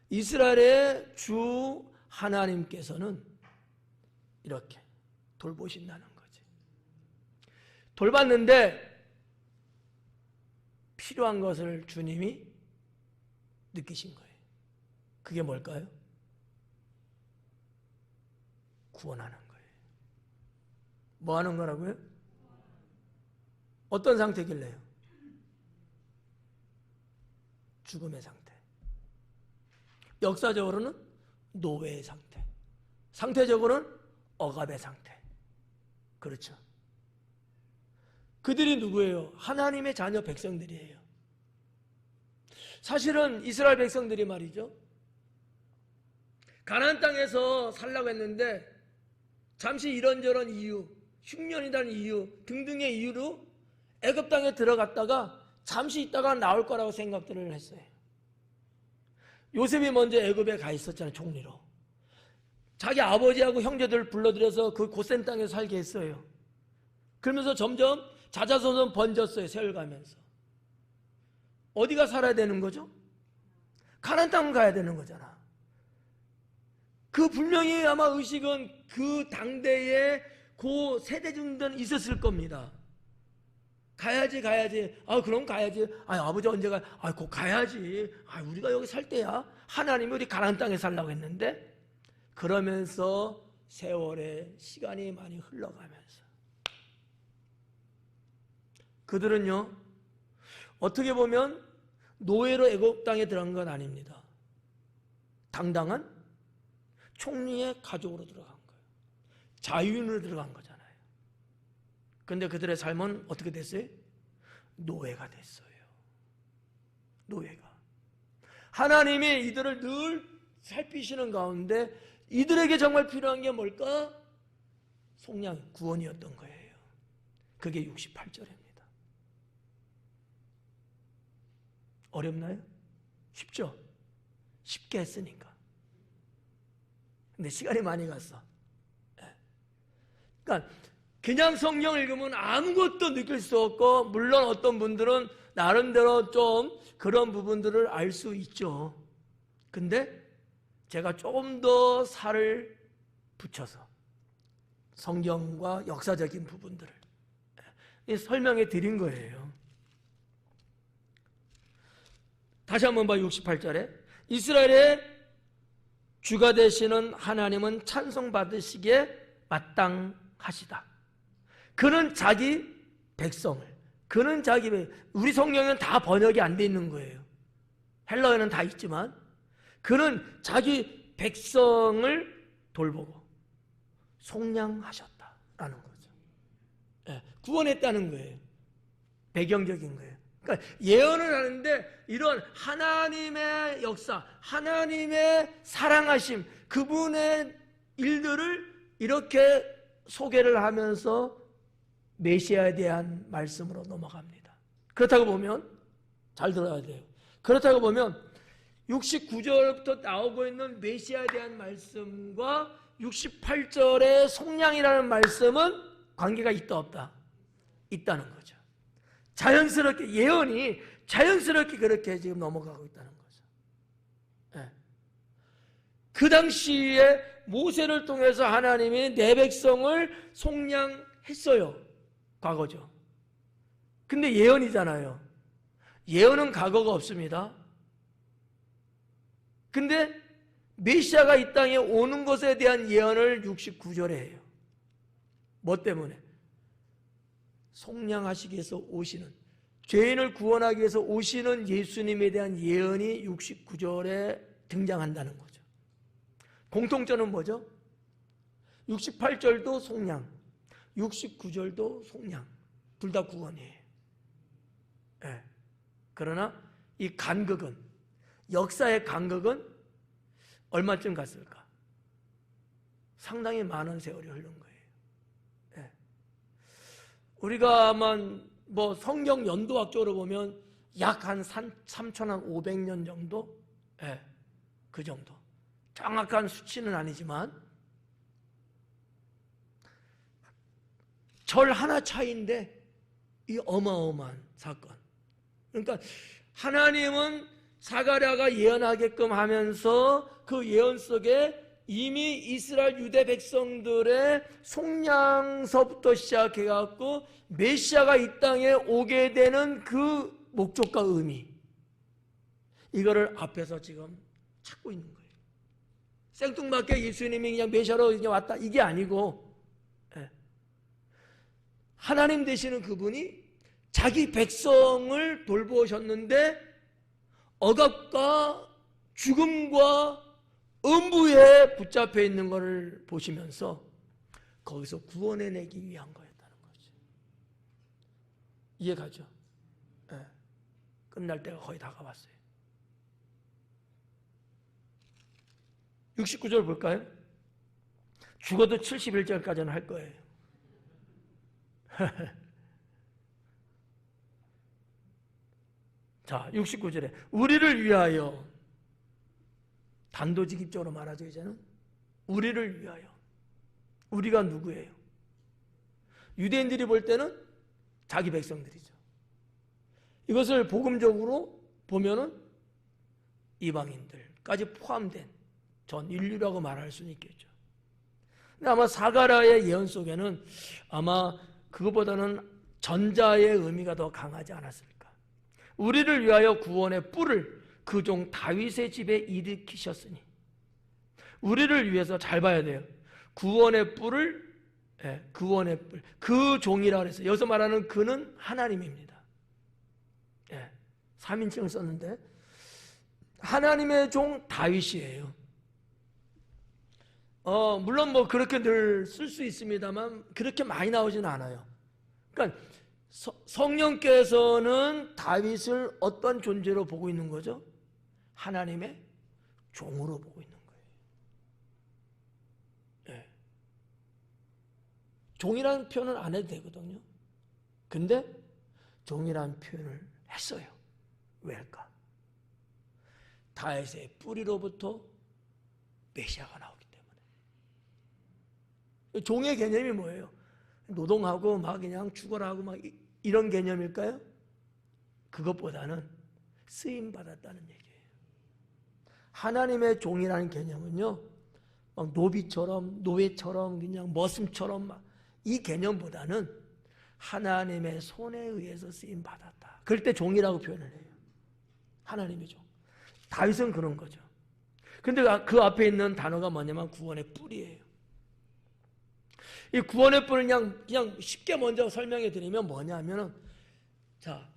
이스라엘의 주 하나님께서는 이렇게 돌보신다는 거지. 돌봤는데 필요한 것을 주님이 느끼신 거예요. 그게 뭘까요? 구원하는 거예요. 뭐 하는 거라고요? 어떤 상태길래요? 죽음의 상태. 역사적으로는 노예의 상태. 상태적으로는 억압의 상태. 그렇죠. 그들이 누구예요? 하나님의 자녀 백성들이에요. 사실은 이스라엘 백성들이 말이죠, 가나안 땅에서 살라고 했는데 잠시 이런저런 이유, 흉년이라는 이유 등등의 이유로 애굽 땅에 들어갔다가 잠시 있다가 나올 거라고 생각들을 했어요. 요셉이 먼저 애굽에 가 있었잖아요. 총리로. 자기 아버지하고 형제들을 불러들여서 그 고센 땅에서 살게 했어요. 그러면서 점점 자자손손 번졌어요. 세월 가면서. 어디가 살아야 되는 거죠? 가나안 땅을 가야 되는 거잖아. 그 분명히 아마 의식은 그 당대에 그 세대 정도는 있었을 겁니다. 가야지. 그럼 가야지. 아버지 언제 가? 곧 가야지. 우리가 여기 살 때야. 하나님이 우리 가나안 땅에 살라고 했는데. 그러면서 세월의 시간이 많이 흘러가면서 그들은요, 어떻게 보면 노예로 애굽 땅에 들어간 건 아닙니다. 당당한 총리의 가족으로 들어간 거예요. 자유인으로 들어간 거잖아요. 그런데 그들의 삶은 어떻게 됐어요? 노예가 됐어요. 노예가. 하나님이 이들을 늘 살피시는 가운데 이들에게 정말 필요한 게 뭘까? 속량, 구원이었던 거예요. 그게 68절입니다. 어렵나요? 쉽죠? 쉽게 했으니까. 근데 시간이 많이 갔어. 그러니까 그냥 성경 읽으면 아무것도 느낄 수 없고, 물론 어떤 분들은 나름대로 좀 그런 부분들을 알 수 있죠. 근데 제가 조금 더 살을 붙여서 성경과 역사적인 부분들을 설명해 드린 거예요. 다시 한번 봐. 68절에 이스라엘의 주가 되시는 하나님은 찬송받으시기에 마땅하시다. 그는 자기 백성을, 우리 성경에는 다 번역이 안 돼 있는 거예요. 헬라어에는 다 있지만 그는 자기 백성을 돌보고 속량하셨다라는 거죠. 구원했다는 거예요. 배경적인 거예요. 그러니까 예언을 하는데 이런 하나님의 역사, 하나님의 사랑하심, 그분의 일들을 이렇게 소개를 하면서 메시아에 대한 말씀으로 넘어갑니다. 그렇다고 보면 잘 들어야 돼요. 그렇다고 보면 69절부터 나오고 있는 메시아에 대한 말씀과 68절의 속량이라는 말씀은 관계가 있다 없다? 있다는 거죠. 자연스럽게 예언이 자연스럽게 그렇게 지금 넘어가고 있다는 거죠. 네. 그 당시에 모세를 통해서 하나님이 내 백성을 속량했어요. 과거죠. 근데 예언이잖아요. 예언은 과거가 없습니다. 근데 메시아가 이 땅에 오는 것에 대한 예언을 69절에 해요. 뭐 때문에? 속량하시기 위해서 오시는, 죄인을 구원하기 위해서 오시는 예수님에 대한 예언이 69절에 등장한다는 거죠. 공통점은 뭐죠? 68절도 속량, 69절도 속량. 둘 다 구원이에요. 네. 그러나 이 간극은, 역사의 간극은 얼마쯤 갔을까? 상당히 많은 세월이 흐른 거예요. 네. 우리가 아마 뭐 성경 연도학적으로 보면 약 한 3,500년 정도? 네. 그 정도. 정확한 수치는 아니지만 절 하나 차이인데 이 어마어마한 사건. 그러니까 하나님은 사가랴가 예언하게끔 하면서 그 예언 속에 이미 이스라엘 유대 백성들의 속량서부터 시작해갖고 메시아가 이 땅에 오게 되는 그 목적과 의미, 이거를 앞에서 지금 찾고 있는 거예요. 생뚱맞게 예수님이 그냥 메시아로 그냥 왔다, 이게 아니고 하나님 되시는 그분이 자기 백성을 돌보셨는데 억압과 죽음과 음부에 붙잡혀 있는 것을 보시면서 거기서 구원해내기 위한 거였다는 거죠. 이해가죠? 네. 끝날 때가 거의 다가왔어요. 69절 볼까요? 죽어도 71절까지는 할 거예요. 자, 69절에 우리를 위하여, 단도직입적으로 말하죠. 이제는 우리를 위하여. 우리가 누구예요? 유대인들이 볼 때는 자기 백성들이죠. 이것을 복음적으로 보면은 이방인들까지 포함된 전 인류라고 말할 수는 있겠죠. 근데 아마 사가랴의 예언 속에는 아마 그것보다는 전자의 의미가 더 강하지 않았을까. 우리를 위하여 구원의 뿔을 그 종 다윗의 집에 일으키셨으니, 우리를 위해서 잘 봐야 돼요. 구원의 뿔을, 구원의 뿔, 그 종이라고 그랬어요. 여기서 말하는 그는 하나님입니다. 3인칭을 썼는데 하나님의 종 다윗이에요. 물론 뭐 그렇게 늘 쓸 수 있습니다만 그렇게 많이 나오지는 않아요. 그러니까 성령께서는 다윗을 어떤 존재로 보고 있는 거죠? 하나님의 종으로 보고 있는 거예요. 종이라는 표현은 안 해도 되거든요. 근데 종이라는 표현을 했어요. 왜일까? 다윗의 뿌리로부터 메시아가 나오기 때문에. 종의 개념이 뭐예요? 노동하고 막 그냥 죽어라 하고 막 이런 개념일까요? 그것보다는 쓰임 받았다는 얘기예요. 하나님의 종이라는 개념은요, 막 노비처럼, 노예처럼, 그냥 머슴처럼 막 이 개념보다는 하나님의 손에 의해서 쓰임 받았다. 그럴 때 종이라고 표현을 해요. 하나님의 종. 다윗은 그런 거죠. 근데 그 앞에 있는 단어가 뭐냐면 구원의 뿔이에요. 이 구원의 뿔을 그냥 쉽게 먼저 설명해 드리면 뭐냐면은, 자,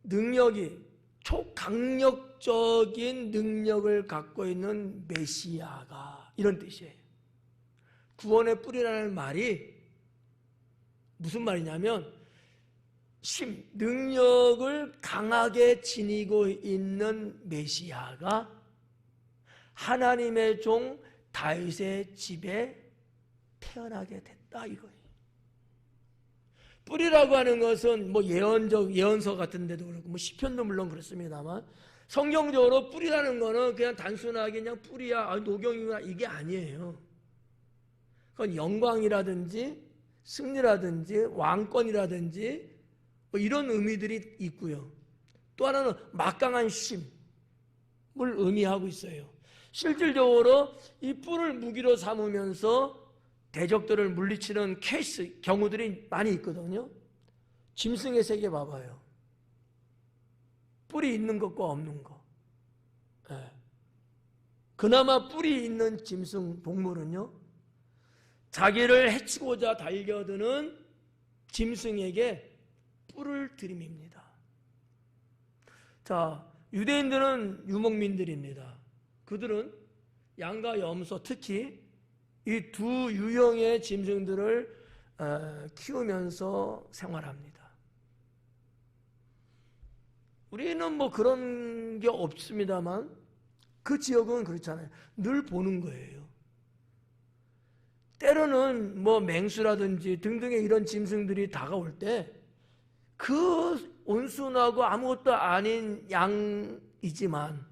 능력이, 초강력적인 능력을 갖고 있는 메시아가, 이런 뜻이에요. 구원의 뿔이라는 말이 무슨 말이냐면, 능력을 강하게 지니고 있는 메시아가 하나님의 종 다윗의 집에 태어나게 됐다 이거예요. 뿌리라고 하는 것은 뭐 예언서 같은 데도 그렇고 뭐 시편도 물론 그렇습니다만 성경적으로 뿌리라는 거는 그냥 단순하게 그냥 뿌리야, 노경이구나 이게 아니에요. 그건 영광이라든지 승리라든지 왕권이라든지 뭐 이런 의미들이 있고요. 또 하나는 막강한 힘을 의미하고 있어요. 실질적으로 이 뿔을 무기로 삼으면서 대적들을 물리치는 케이스, 경우들이 많이 있거든요. 짐승의 세계 봐봐요. 뿔이 있는 것과 없는 것. 네. 그나마 뿔이 있는 짐승, 동물은요, 자기를 해치고자 달려드는 짐승에게 뿔을 들이밉니다. 자, 유대인들은 유목민들입니다. 그들은 양과 염소, 특히 이 두 유형의 짐승들을 키우면서 생활합니다. 우리는 뭐 그런 게 없습니다만 그 지역은 그렇잖아요. 늘 보는 거예요. 때로는 뭐 맹수라든지 등등의 이런 짐승들이 다가올 때 그 온순하고 아무것도 아닌 양이지만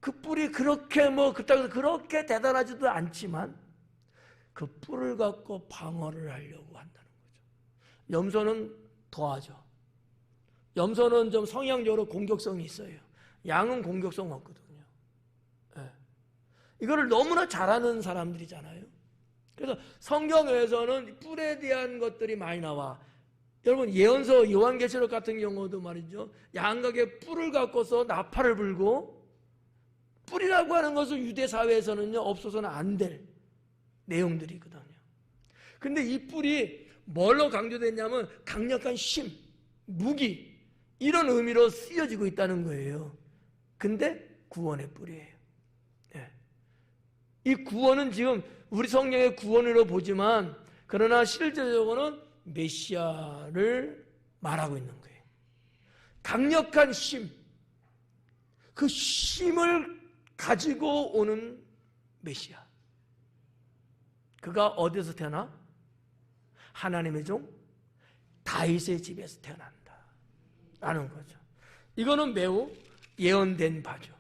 그 뿔이 그렇게 뭐 그렇다고 그렇게 대단하지도 않지만 그 뿔을 갖고 방어를 하려고 한다는 거죠. 염소는 더하죠. 염소는 좀 성향적으로 공격성이 있어요. 양은 공격성 없거든요. 네. 이거를 너무나 잘하는 사람들이잖아요. 그래서 성경에서는 뿔에 대한 것들이 많이 나와. 여러분 예언서 요한계시록 같은 경우도 말이죠. 양각에 뿔을 갖고서 나팔을 불고 뿔이라고 하는 것은 유대 사회에서는요 없어서는 안 될 내용들이거든요. 근데 이 뿔이 뭘로 강조됐냐면 강력한 힘, 무기 이런 의미로 쓰여지고 있다는 거예요. 근데 구원의 뿔이에요. 네. 이 구원은 지금 우리 성경의 구원으로 보지만 그러나 실제적으로는 메시아를 말하고 있는 거예요. 강력한 힘, 그 힘을 가지고 오는 메시아. 그가 어디서 태어나? 하나님의 종 다윗의 집에서 태어난다 라는 거죠. 이거는 매우 예언된 바죠.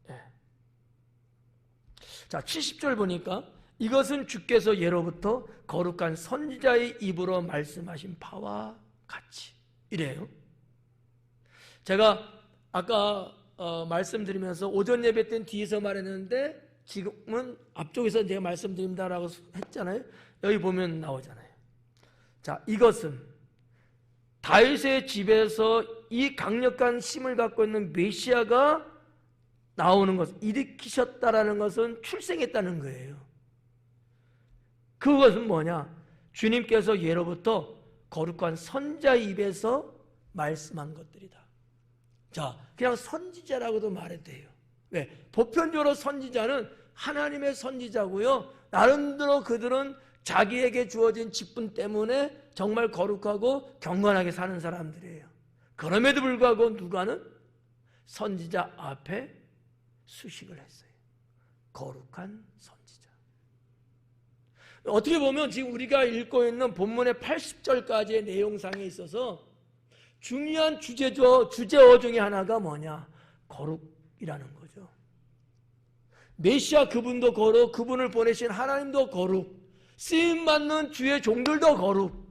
네. 자, 70절 보니까 이것은 주께서 예로부터 거룩한 선지자의 입으로 말씀하신 바와 같이 이래요. 제가 아까 말씀드리면서 오전 예배 때는 뒤에서 말했는데 지금은 앞쪽에서 제가 말씀드립니다라고 했잖아요. 여기 보면 나오잖아요. 자, 이것은 다윗의 집에서 이 강력한 힘을 갖고 있는 메시아가 나오는 것, 일으키셨다라는 것은 출생했다는 거예요. 그것은 뭐냐? 주님께서 예로부터 거룩한 선지자의 입에서 말씀한 것들이다. 자, 그냥 선지자라고도 말해도 돼요. 왜? 보편적으로 선지자는 하나님의 선지자고요. 나름대로 그들은 자기에게 주어진 직분 때문에 정말 거룩하고 경건하게 사는 사람들이에요. 그럼에도 불구하고 누가는 선지자 앞에 수식을 했어요. 거룩한 선지자. 어떻게 보면 지금 우리가 읽고 있는 본문의 80절까지의 내용상에 있어서 중요한 주제어 중에 하나가 뭐냐? 거룩이라는 거죠. 메시아 그분도 거룩, 그분을 보내신 하나님도 거룩, 쓰임받는 주의 종들도 거룩.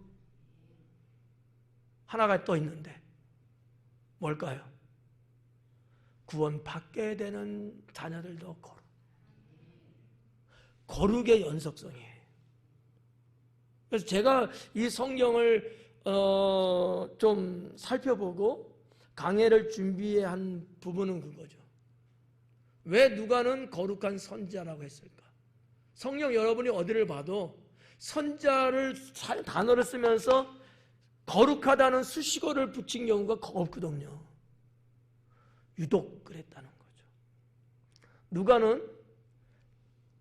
하나가 또 있는데 뭘까요? 구원 받게 되는 자녀들도 거룩. 거룩의 연속성이에요. 그래서 제가 이 성경을 좀 살펴보고 강해를 준비한 부분은 그거죠. 왜 누가는 거룩한 선지자라고 했을까? 성경 여러분이 어디를 봐도 선지자를 단어를 쓰면서 거룩하다는 수식어를 붙인 경우가 없거든요. 유독 그랬다는 거죠. 누가는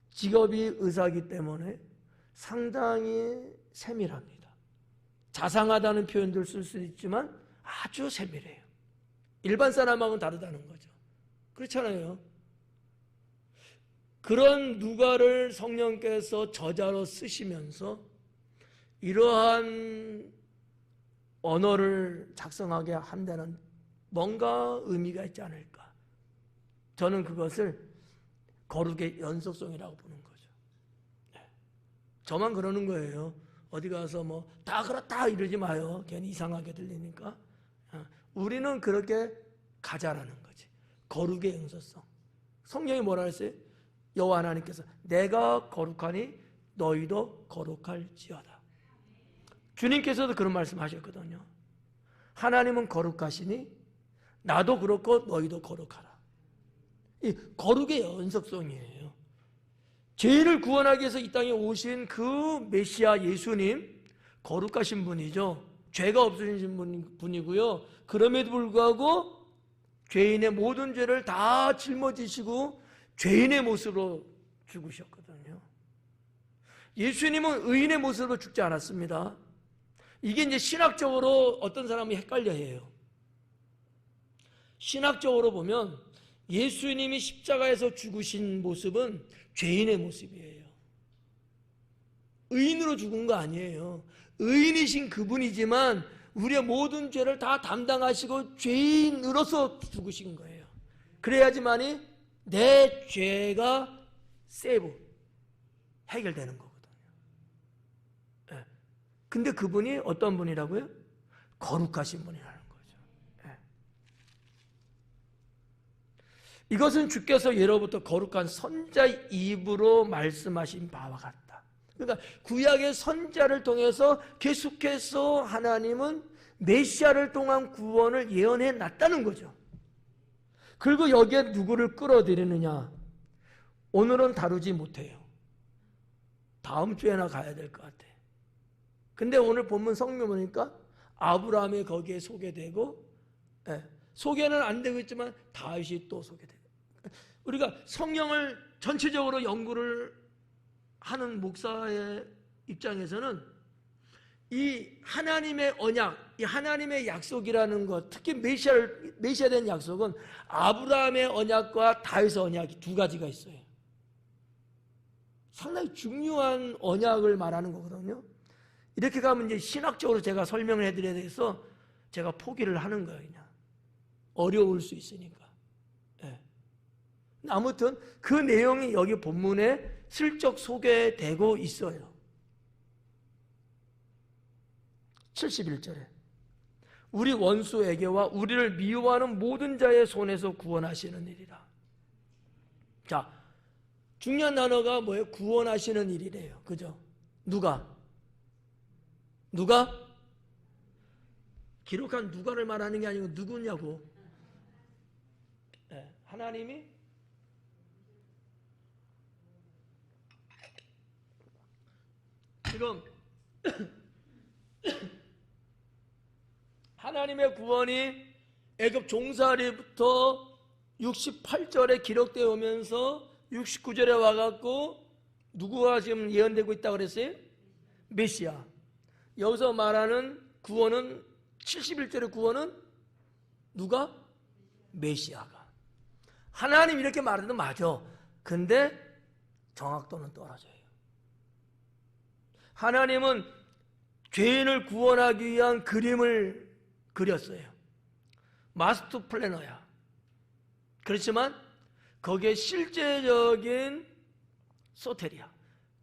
직업이 의사이기 때문에 상당히 세밀합니다. 자상하다는 표현들 쓸 수 있지만 아주 세밀해요. 일반 사람하고는 다르다는 거죠. 그렇잖아요. 그런 누가를 성령께서 저자로 쓰시면서 이러한 언어를 작성하게 한 데는 뭔가 의미가 있지 않을까. 저는 그것을 거룩의 연속성이라고 보는 거죠. 저만 그러는 거예요. 어디 가서 뭐 다 그렇다 이러지 마요. 괜히 이상하게 들리니까. 우리는 그렇게 가자라는 거지. 거룩의 연속성. 성령이 뭐라 했어요? 여호와 하나님께서 내가 거룩하니 너희도 거룩할지어다. 주님께서도 그런 말씀하셨거든요. 하나님은 거룩하시니 나도 그렇고 너희도 거룩하라. 이 거룩의 연속성이에요. 죄인을 구원하기 위해서 이 땅에 오신 그 메시아 예수님, 거룩하신 분이죠. 죄가 없으신 분이고요. 그럼에도 불구하고 죄인의 모든 죄를 다 짊어지시고 죄인의 모습으로 죽으셨거든요. 예수님은 의인의 모습으로 죽지 않았습니다. 이게 이제 신학적으로 어떤 사람이 헷갈려 해요. 신학적으로 보면 예수님이 십자가에서 죽으신 모습은 죄인의 모습이에요. 의인으로 죽은 거 아니에요. 의인이신 그분이지만 우리의 모든 죄를 다 담당하시고 죄인으로서 죽으신 거예요. 그래야지만이 내 죄가 세이브 해결되는 거거든요. 네. 근데 그분이 어떤 분이라고요? 거룩하신 분이라는 거죠. 네. 이것은 주께서 예로부터 거룩한 선자의 입으로 말씀하신 바와 같다. 그러니까 구약의 선자를 통해서 계속해서 하나님은 메시아를 통한 구원을 예언해 놨다는 거죠. 그리고 여기에 누구를 끌어들이느냐? 오늘은 다루지 못해요. 다음 주에나 가야 될 것 같아. 근데 오늘 본문 성경 보니까 아브라함이 거기에 소개되고, 소개는 안 되고 있지만 다윗이 또 소개되고. 우리가 성경을 전체적으로 연구를 하는 목사의 입장에서는 이 하나님의 언약, 이 하나님의 약속이라는 것, 특히 메시아에 대한 약속은 아브라함의 언약과 다윗의 언약이 두 가지가 있어요. 상당히 중요한 언약을 말하는 거거든요. 이렇게 가면 이제 신학적으로 제가 설명을 해드려야 돼서 제가 포기를 하는 거예요. 그냥 어려울 수 있으니까. 아무튼 그 내용이 여기 본문에 슬쩍 소개되고 있어요. 71절에 우리 원수에게와 우리를 미워하는 모든 자의 손에서 구원하시는 일이라. 자, 중요한 단어가 뭐예요? 구원하시는 일이래요. 그죠? 누가? 기록한 누가를 말하는 게 아니고 누구냐고. 하나님이 지금 하나님의 구원이 애굽 종살이부터 68절에 기록되어 오면서 69절에 와갖고 누구가 지금 예언되고 있다고 그랬어요? 메시아. 여기서 말하는 구원은 71절의 구원은 누가? 메시아가. 하나님 이렇게 말해도 맞아. 근데 정확도는 떨어져요. 하나님은 죄인을 구원하기 위한 그림을 그렸어요. 마스터 플래너야. 그렇지만 거기에 실제적인 소테리아,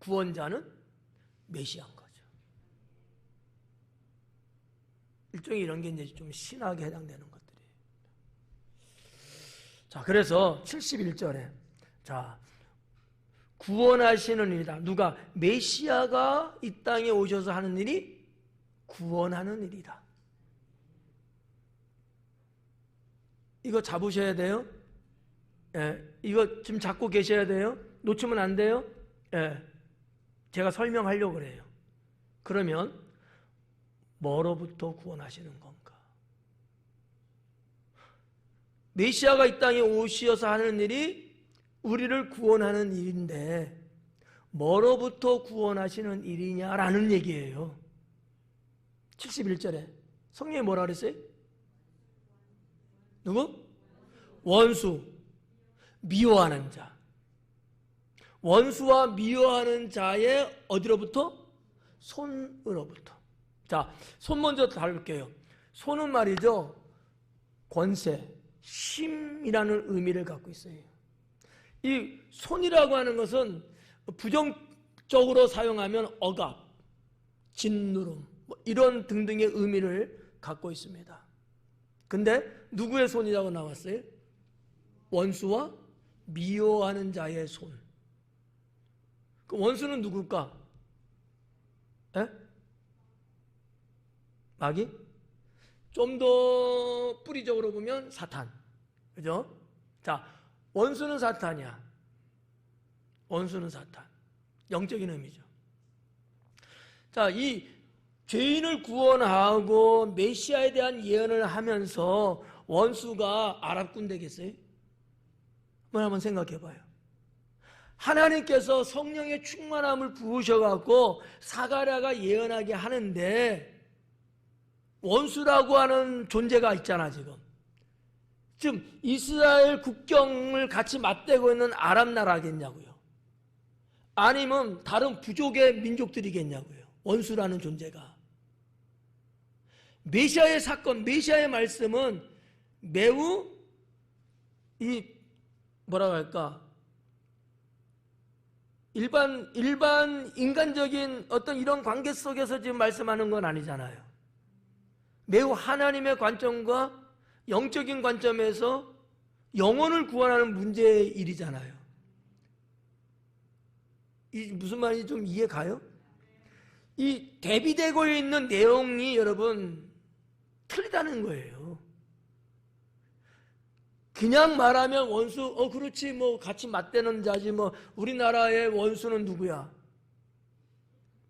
구원자는 메시아인 거죠. 일종의 이런 게 이제 좀 신학에 해당되는 것들이에요. 자, 그래서 71절에 자, 구원하시는 일이다. 누가? 메시아가 이 땅에 오셔서 하는 일이 구원하는 일이다. 이거 잡으셔야 돼요. 이거 지금 잡고 계셔야 돼요. 놓치면 안 돼요. 제가 설명하려고 그래요. 그러면 뭐로부터 구원하시는 건가? 메시아가 이 땅에 오셔서 하는 일이 우리를 구원하는 일인데 뭐로부터 구원하시는 일이냐라는 얘기예요. 71절에 성령이 뭐라 그랬어요? 누구? 원수, 미워하는 자. 원수와 미워하는 자의 어디로부터? 손으로부터. 자, 손 먼저 다룰게요. 손은 말이죠, 권세, 힘이라는 의미를 갖고 있어요. 이 손이라고 하는 것은 부정적으로 사용하면 억압, 짓누름, 이런 등등의 의미를 갖고 있습니다. 근데 누구의 손이라고 나왔어요? 원수와 미워하는 자의 손. 그 원수는 누굴까? 에? 마귀? 좀 더 뿌리적으로 보면 사탄. 그죠? 자, 원수는 사탄이야. 원수는 사탄. 영적인 의미죠. 자, 이 죄인을 구원하고 메시아에 대한 예언을 하면서 원수가 아랍군 되겠어요? 한번 생각해 봐요. 하나님께서 성령의 충만함을 부으셔갖고 사가랴가 예언하게 하는데 원수라고 하는 존재가 있잖아, 지금. 지금 이스라엘 국경을 같이 맞대고 있는 아랍 나라겠냐고요? 아니면 다른 부족의 민족들이겠냐고요? 원수라는 존재가. 메시아의 사건, 메시아의 말씀은 매우 뭐라고 할까? 일반 인간적인 어떤 이런 관계 속에서 지금 말씀하는 건 아니잖아요. 매우 하나님의 관점과 영적인 관점에서 영혼을 구원하는 문제의 일이잖아요. 이 무슨 말인지 좀 이해 가요? 이 대비되고 있는 내용이 여러분 틀리다는 거예요. 그냥 말하면 원수, 그렇지, 뭐 같이 맞대는 자지, 뭐 우리나라의 원수는 누구야?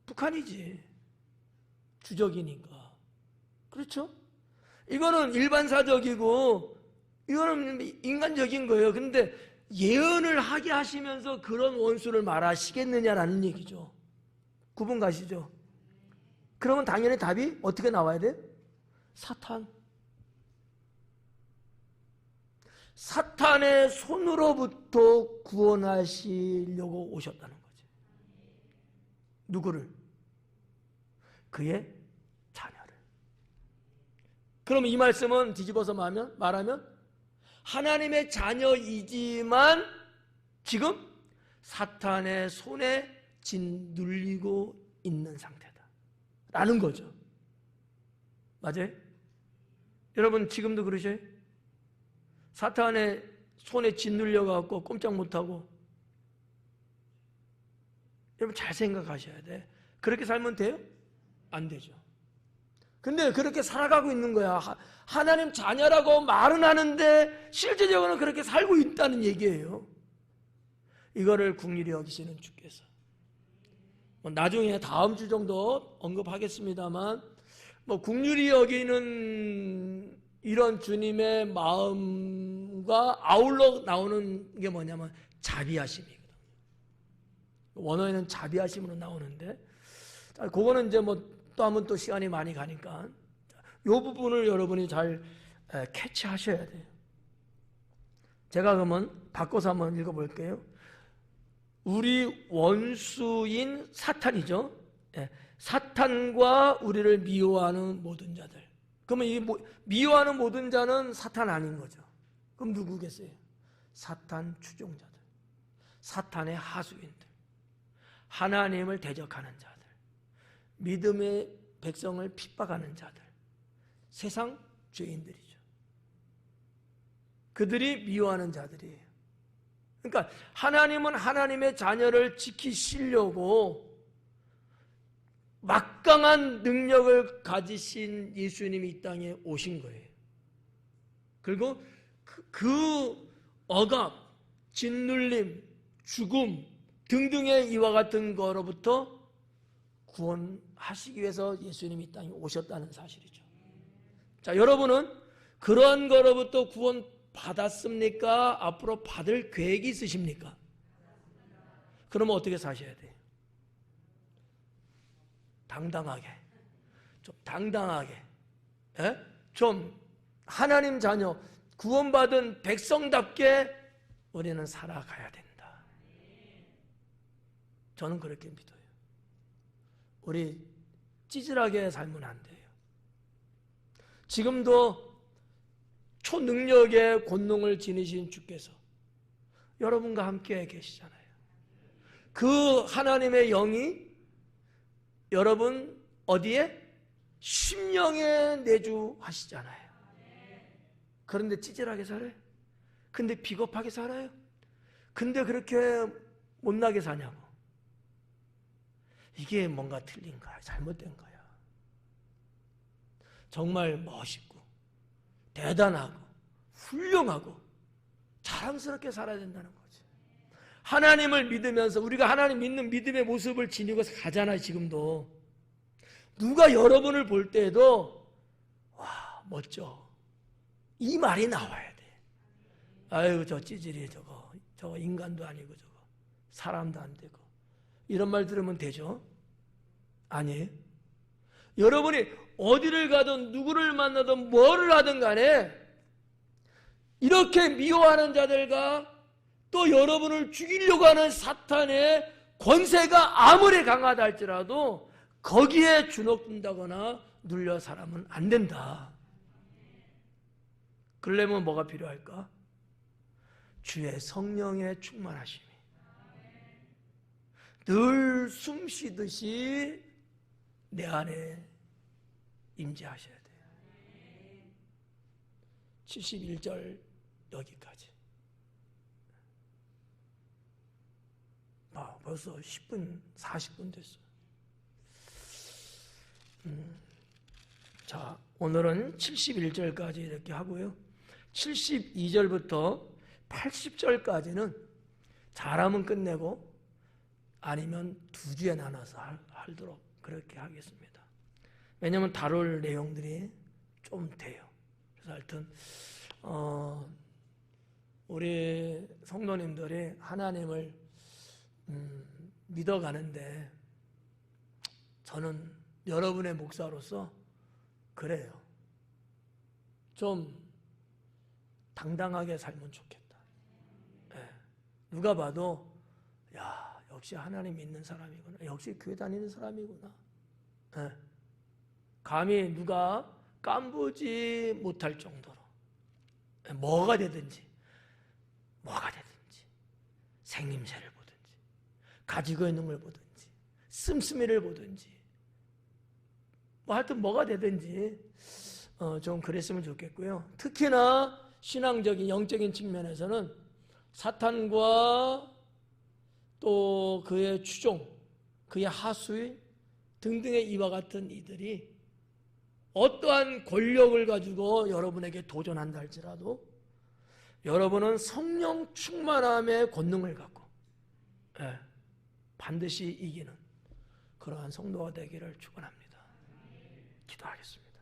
북한이지. 주적이니까. 그렇죠? 이거는 일반사적이고 이거는 인간적인 거예요. 근데 예언을 하게 하시면서 그런 원수를 말하시겠느냐라는 얘기죠. 구분 가시죠? 그러면 당연히 답이 어떻게 나와야 돼? 사탄. 사탄의 손으로부터 구원하시려고 오셨다는 거지. 누구를? 그의 자녀를. 그럼 이 말씀은 뒤집어서 말하면 하나님의 자녀이지만 지금 사탄의 손에 짓눌리고 있는 상태다 라는 거죠. 맞아요? 여러분 지금도 그러셔요? 사탄의 손에 짓눌려갖고 꼼짝 못하고. 여러분 잘 생각하셔야 돼. 그렇게 살면 돼요? 안 되죠. 근데 그렇게 살아가고 있는 거야. 하나님 자녀라고 말은 하는데 실제적으로는 그렇게 살고 있다는 얘기예요. 이거를 긍휼히 여기시는 주께서. 나중에 다음 주 정도 언급하겠습니다만 긍휼히 여기는 이런 주님의 마음과 아울러 나오는 게 뭐냐면 자비하심이거든요. 원어에는 자비하심으로 나오는데, 그거는 이제 또 하면 또 시간이 많이 가니까 이 부분을 여러분이 잘 캐치하셔야 돼요. 제가 그러면 바꿔서 한번 읽어볼게요. 우리 원수인 사탄이죠. 사탄과 우리를 미워하는 모든 자들. 그러면 이 미워하는 모든 자는 사탄 아닌 거죠. 그럼 누구겠어요? 사탄 추종자들, 사탄의 하수인들, 하나님을 대적하는 자들, 믿음의 백성을 핍박하는 자들, 세상 죄인들이죠. 그들이 미워하는 자들이에요. 그러니까 하나님은 하나님의 자녀를 지키시려고 막강한 능력을 가지신 예수님이 이 땅에 오신 거예요. 그리고 그 억압, 짓눌림, 죽음 등등의 이와 같은 거로부터 구원하시기 위해서 예수님이 이 땅에 오셨다는 사실이죠. 자, 여러분은 그러한 거로부터 구원 받았습니까? 앞으로 받을 계획이 있으십니까? 그러면 어떻게 사셔야 돼요? 당당하게, 좀 당당하게, 좀 하나님 자녀, 구원받은 백성답게 우리는 살아가야 된다. 저는 그렇게 믿어요. 우리 찌질하게 살면 안 돼요. 지금도 초능력의 권능을 지니신 주께서 여러분과 함께 계시잖아요. 그 하나님의 영이 여러분 어디에? 심령에 내주하시잖아요. 그런데 찌질하게 살아요? 근데 비겁하게 살아요? 근데 그렇게 못나게 사냐고. 이게 뭔가 틀린 거야. 잘못된 거야. 정말 멋있고 대단하고 훌륭하고 자랑스럽게 살아야 된다는 거지. 하나님을 믿으면서 우리가 하나님 믿는 믿음의 모습을 지니고 가잖아요. 지금도 누가 여러분을 볼 때에도 와 멋져 이 말이 나와야 돼. 아유 저 찌질이 저거 인간도 아니고 저거 사람도 안 되고 이런 말 들으면 되죠? 아니에요. 여러분이 어디를 가든 누구를 만나든 뭐를 하든 간에 이렇게 미워하는 자들과 또 여러분을 죽이려고 하는 사탄의 권세가 아무리 강하다 할지라도 거기에 주눅든다거나 눌려 살아면 안 된다. 그러려면 뭐가 필요할까? 주의 성령의 충만하심이 늘 숨쉬듯이 내 안에 임재하셔야 돼요. 71절 여기까지. 벌써 10분, 40분 됐어요. 자, 오늘은 71절까지 이렇게 하고요. 72절부터 80절까지는 잘하면 끝내고 아니면 2주에 나눠서 하도록 그렇게 하겠습니다. 왜냐하면 다룰 내용들이 좀 돼요. 그래서 하여튼 우리 성도님들이 하나님을 믿어가는데 저는 여러분의 목사로서 그래요. 좀 당당하게 살면 좋겠다. 네. 누가 봐도 야 역시 하나님 믿는 사람이구나. 역시 교회 다니는 사람이구나. 네. 감히 누가 깜보지 못할 정도로 뭐가 되든지 생김새를 보든지 가지고 있는 걸 보든지 씀씀이를 보든지 하여튼 뭐가 되든지 좀 그랬으면 좋겠고요. 특히나 신앙적인 영적인 측면에서는 사탄과 또 그의 추종, 그의 하수인 등등의 이와 같은 이들이 어떠한 권력을 가지고 여러분에게 도전한다 할지라도 여러분은 성령 충만함의 권능을 갖고 반드시 이기는 그러한 성도가 되기를 축원합니다. 기도하겠습니다.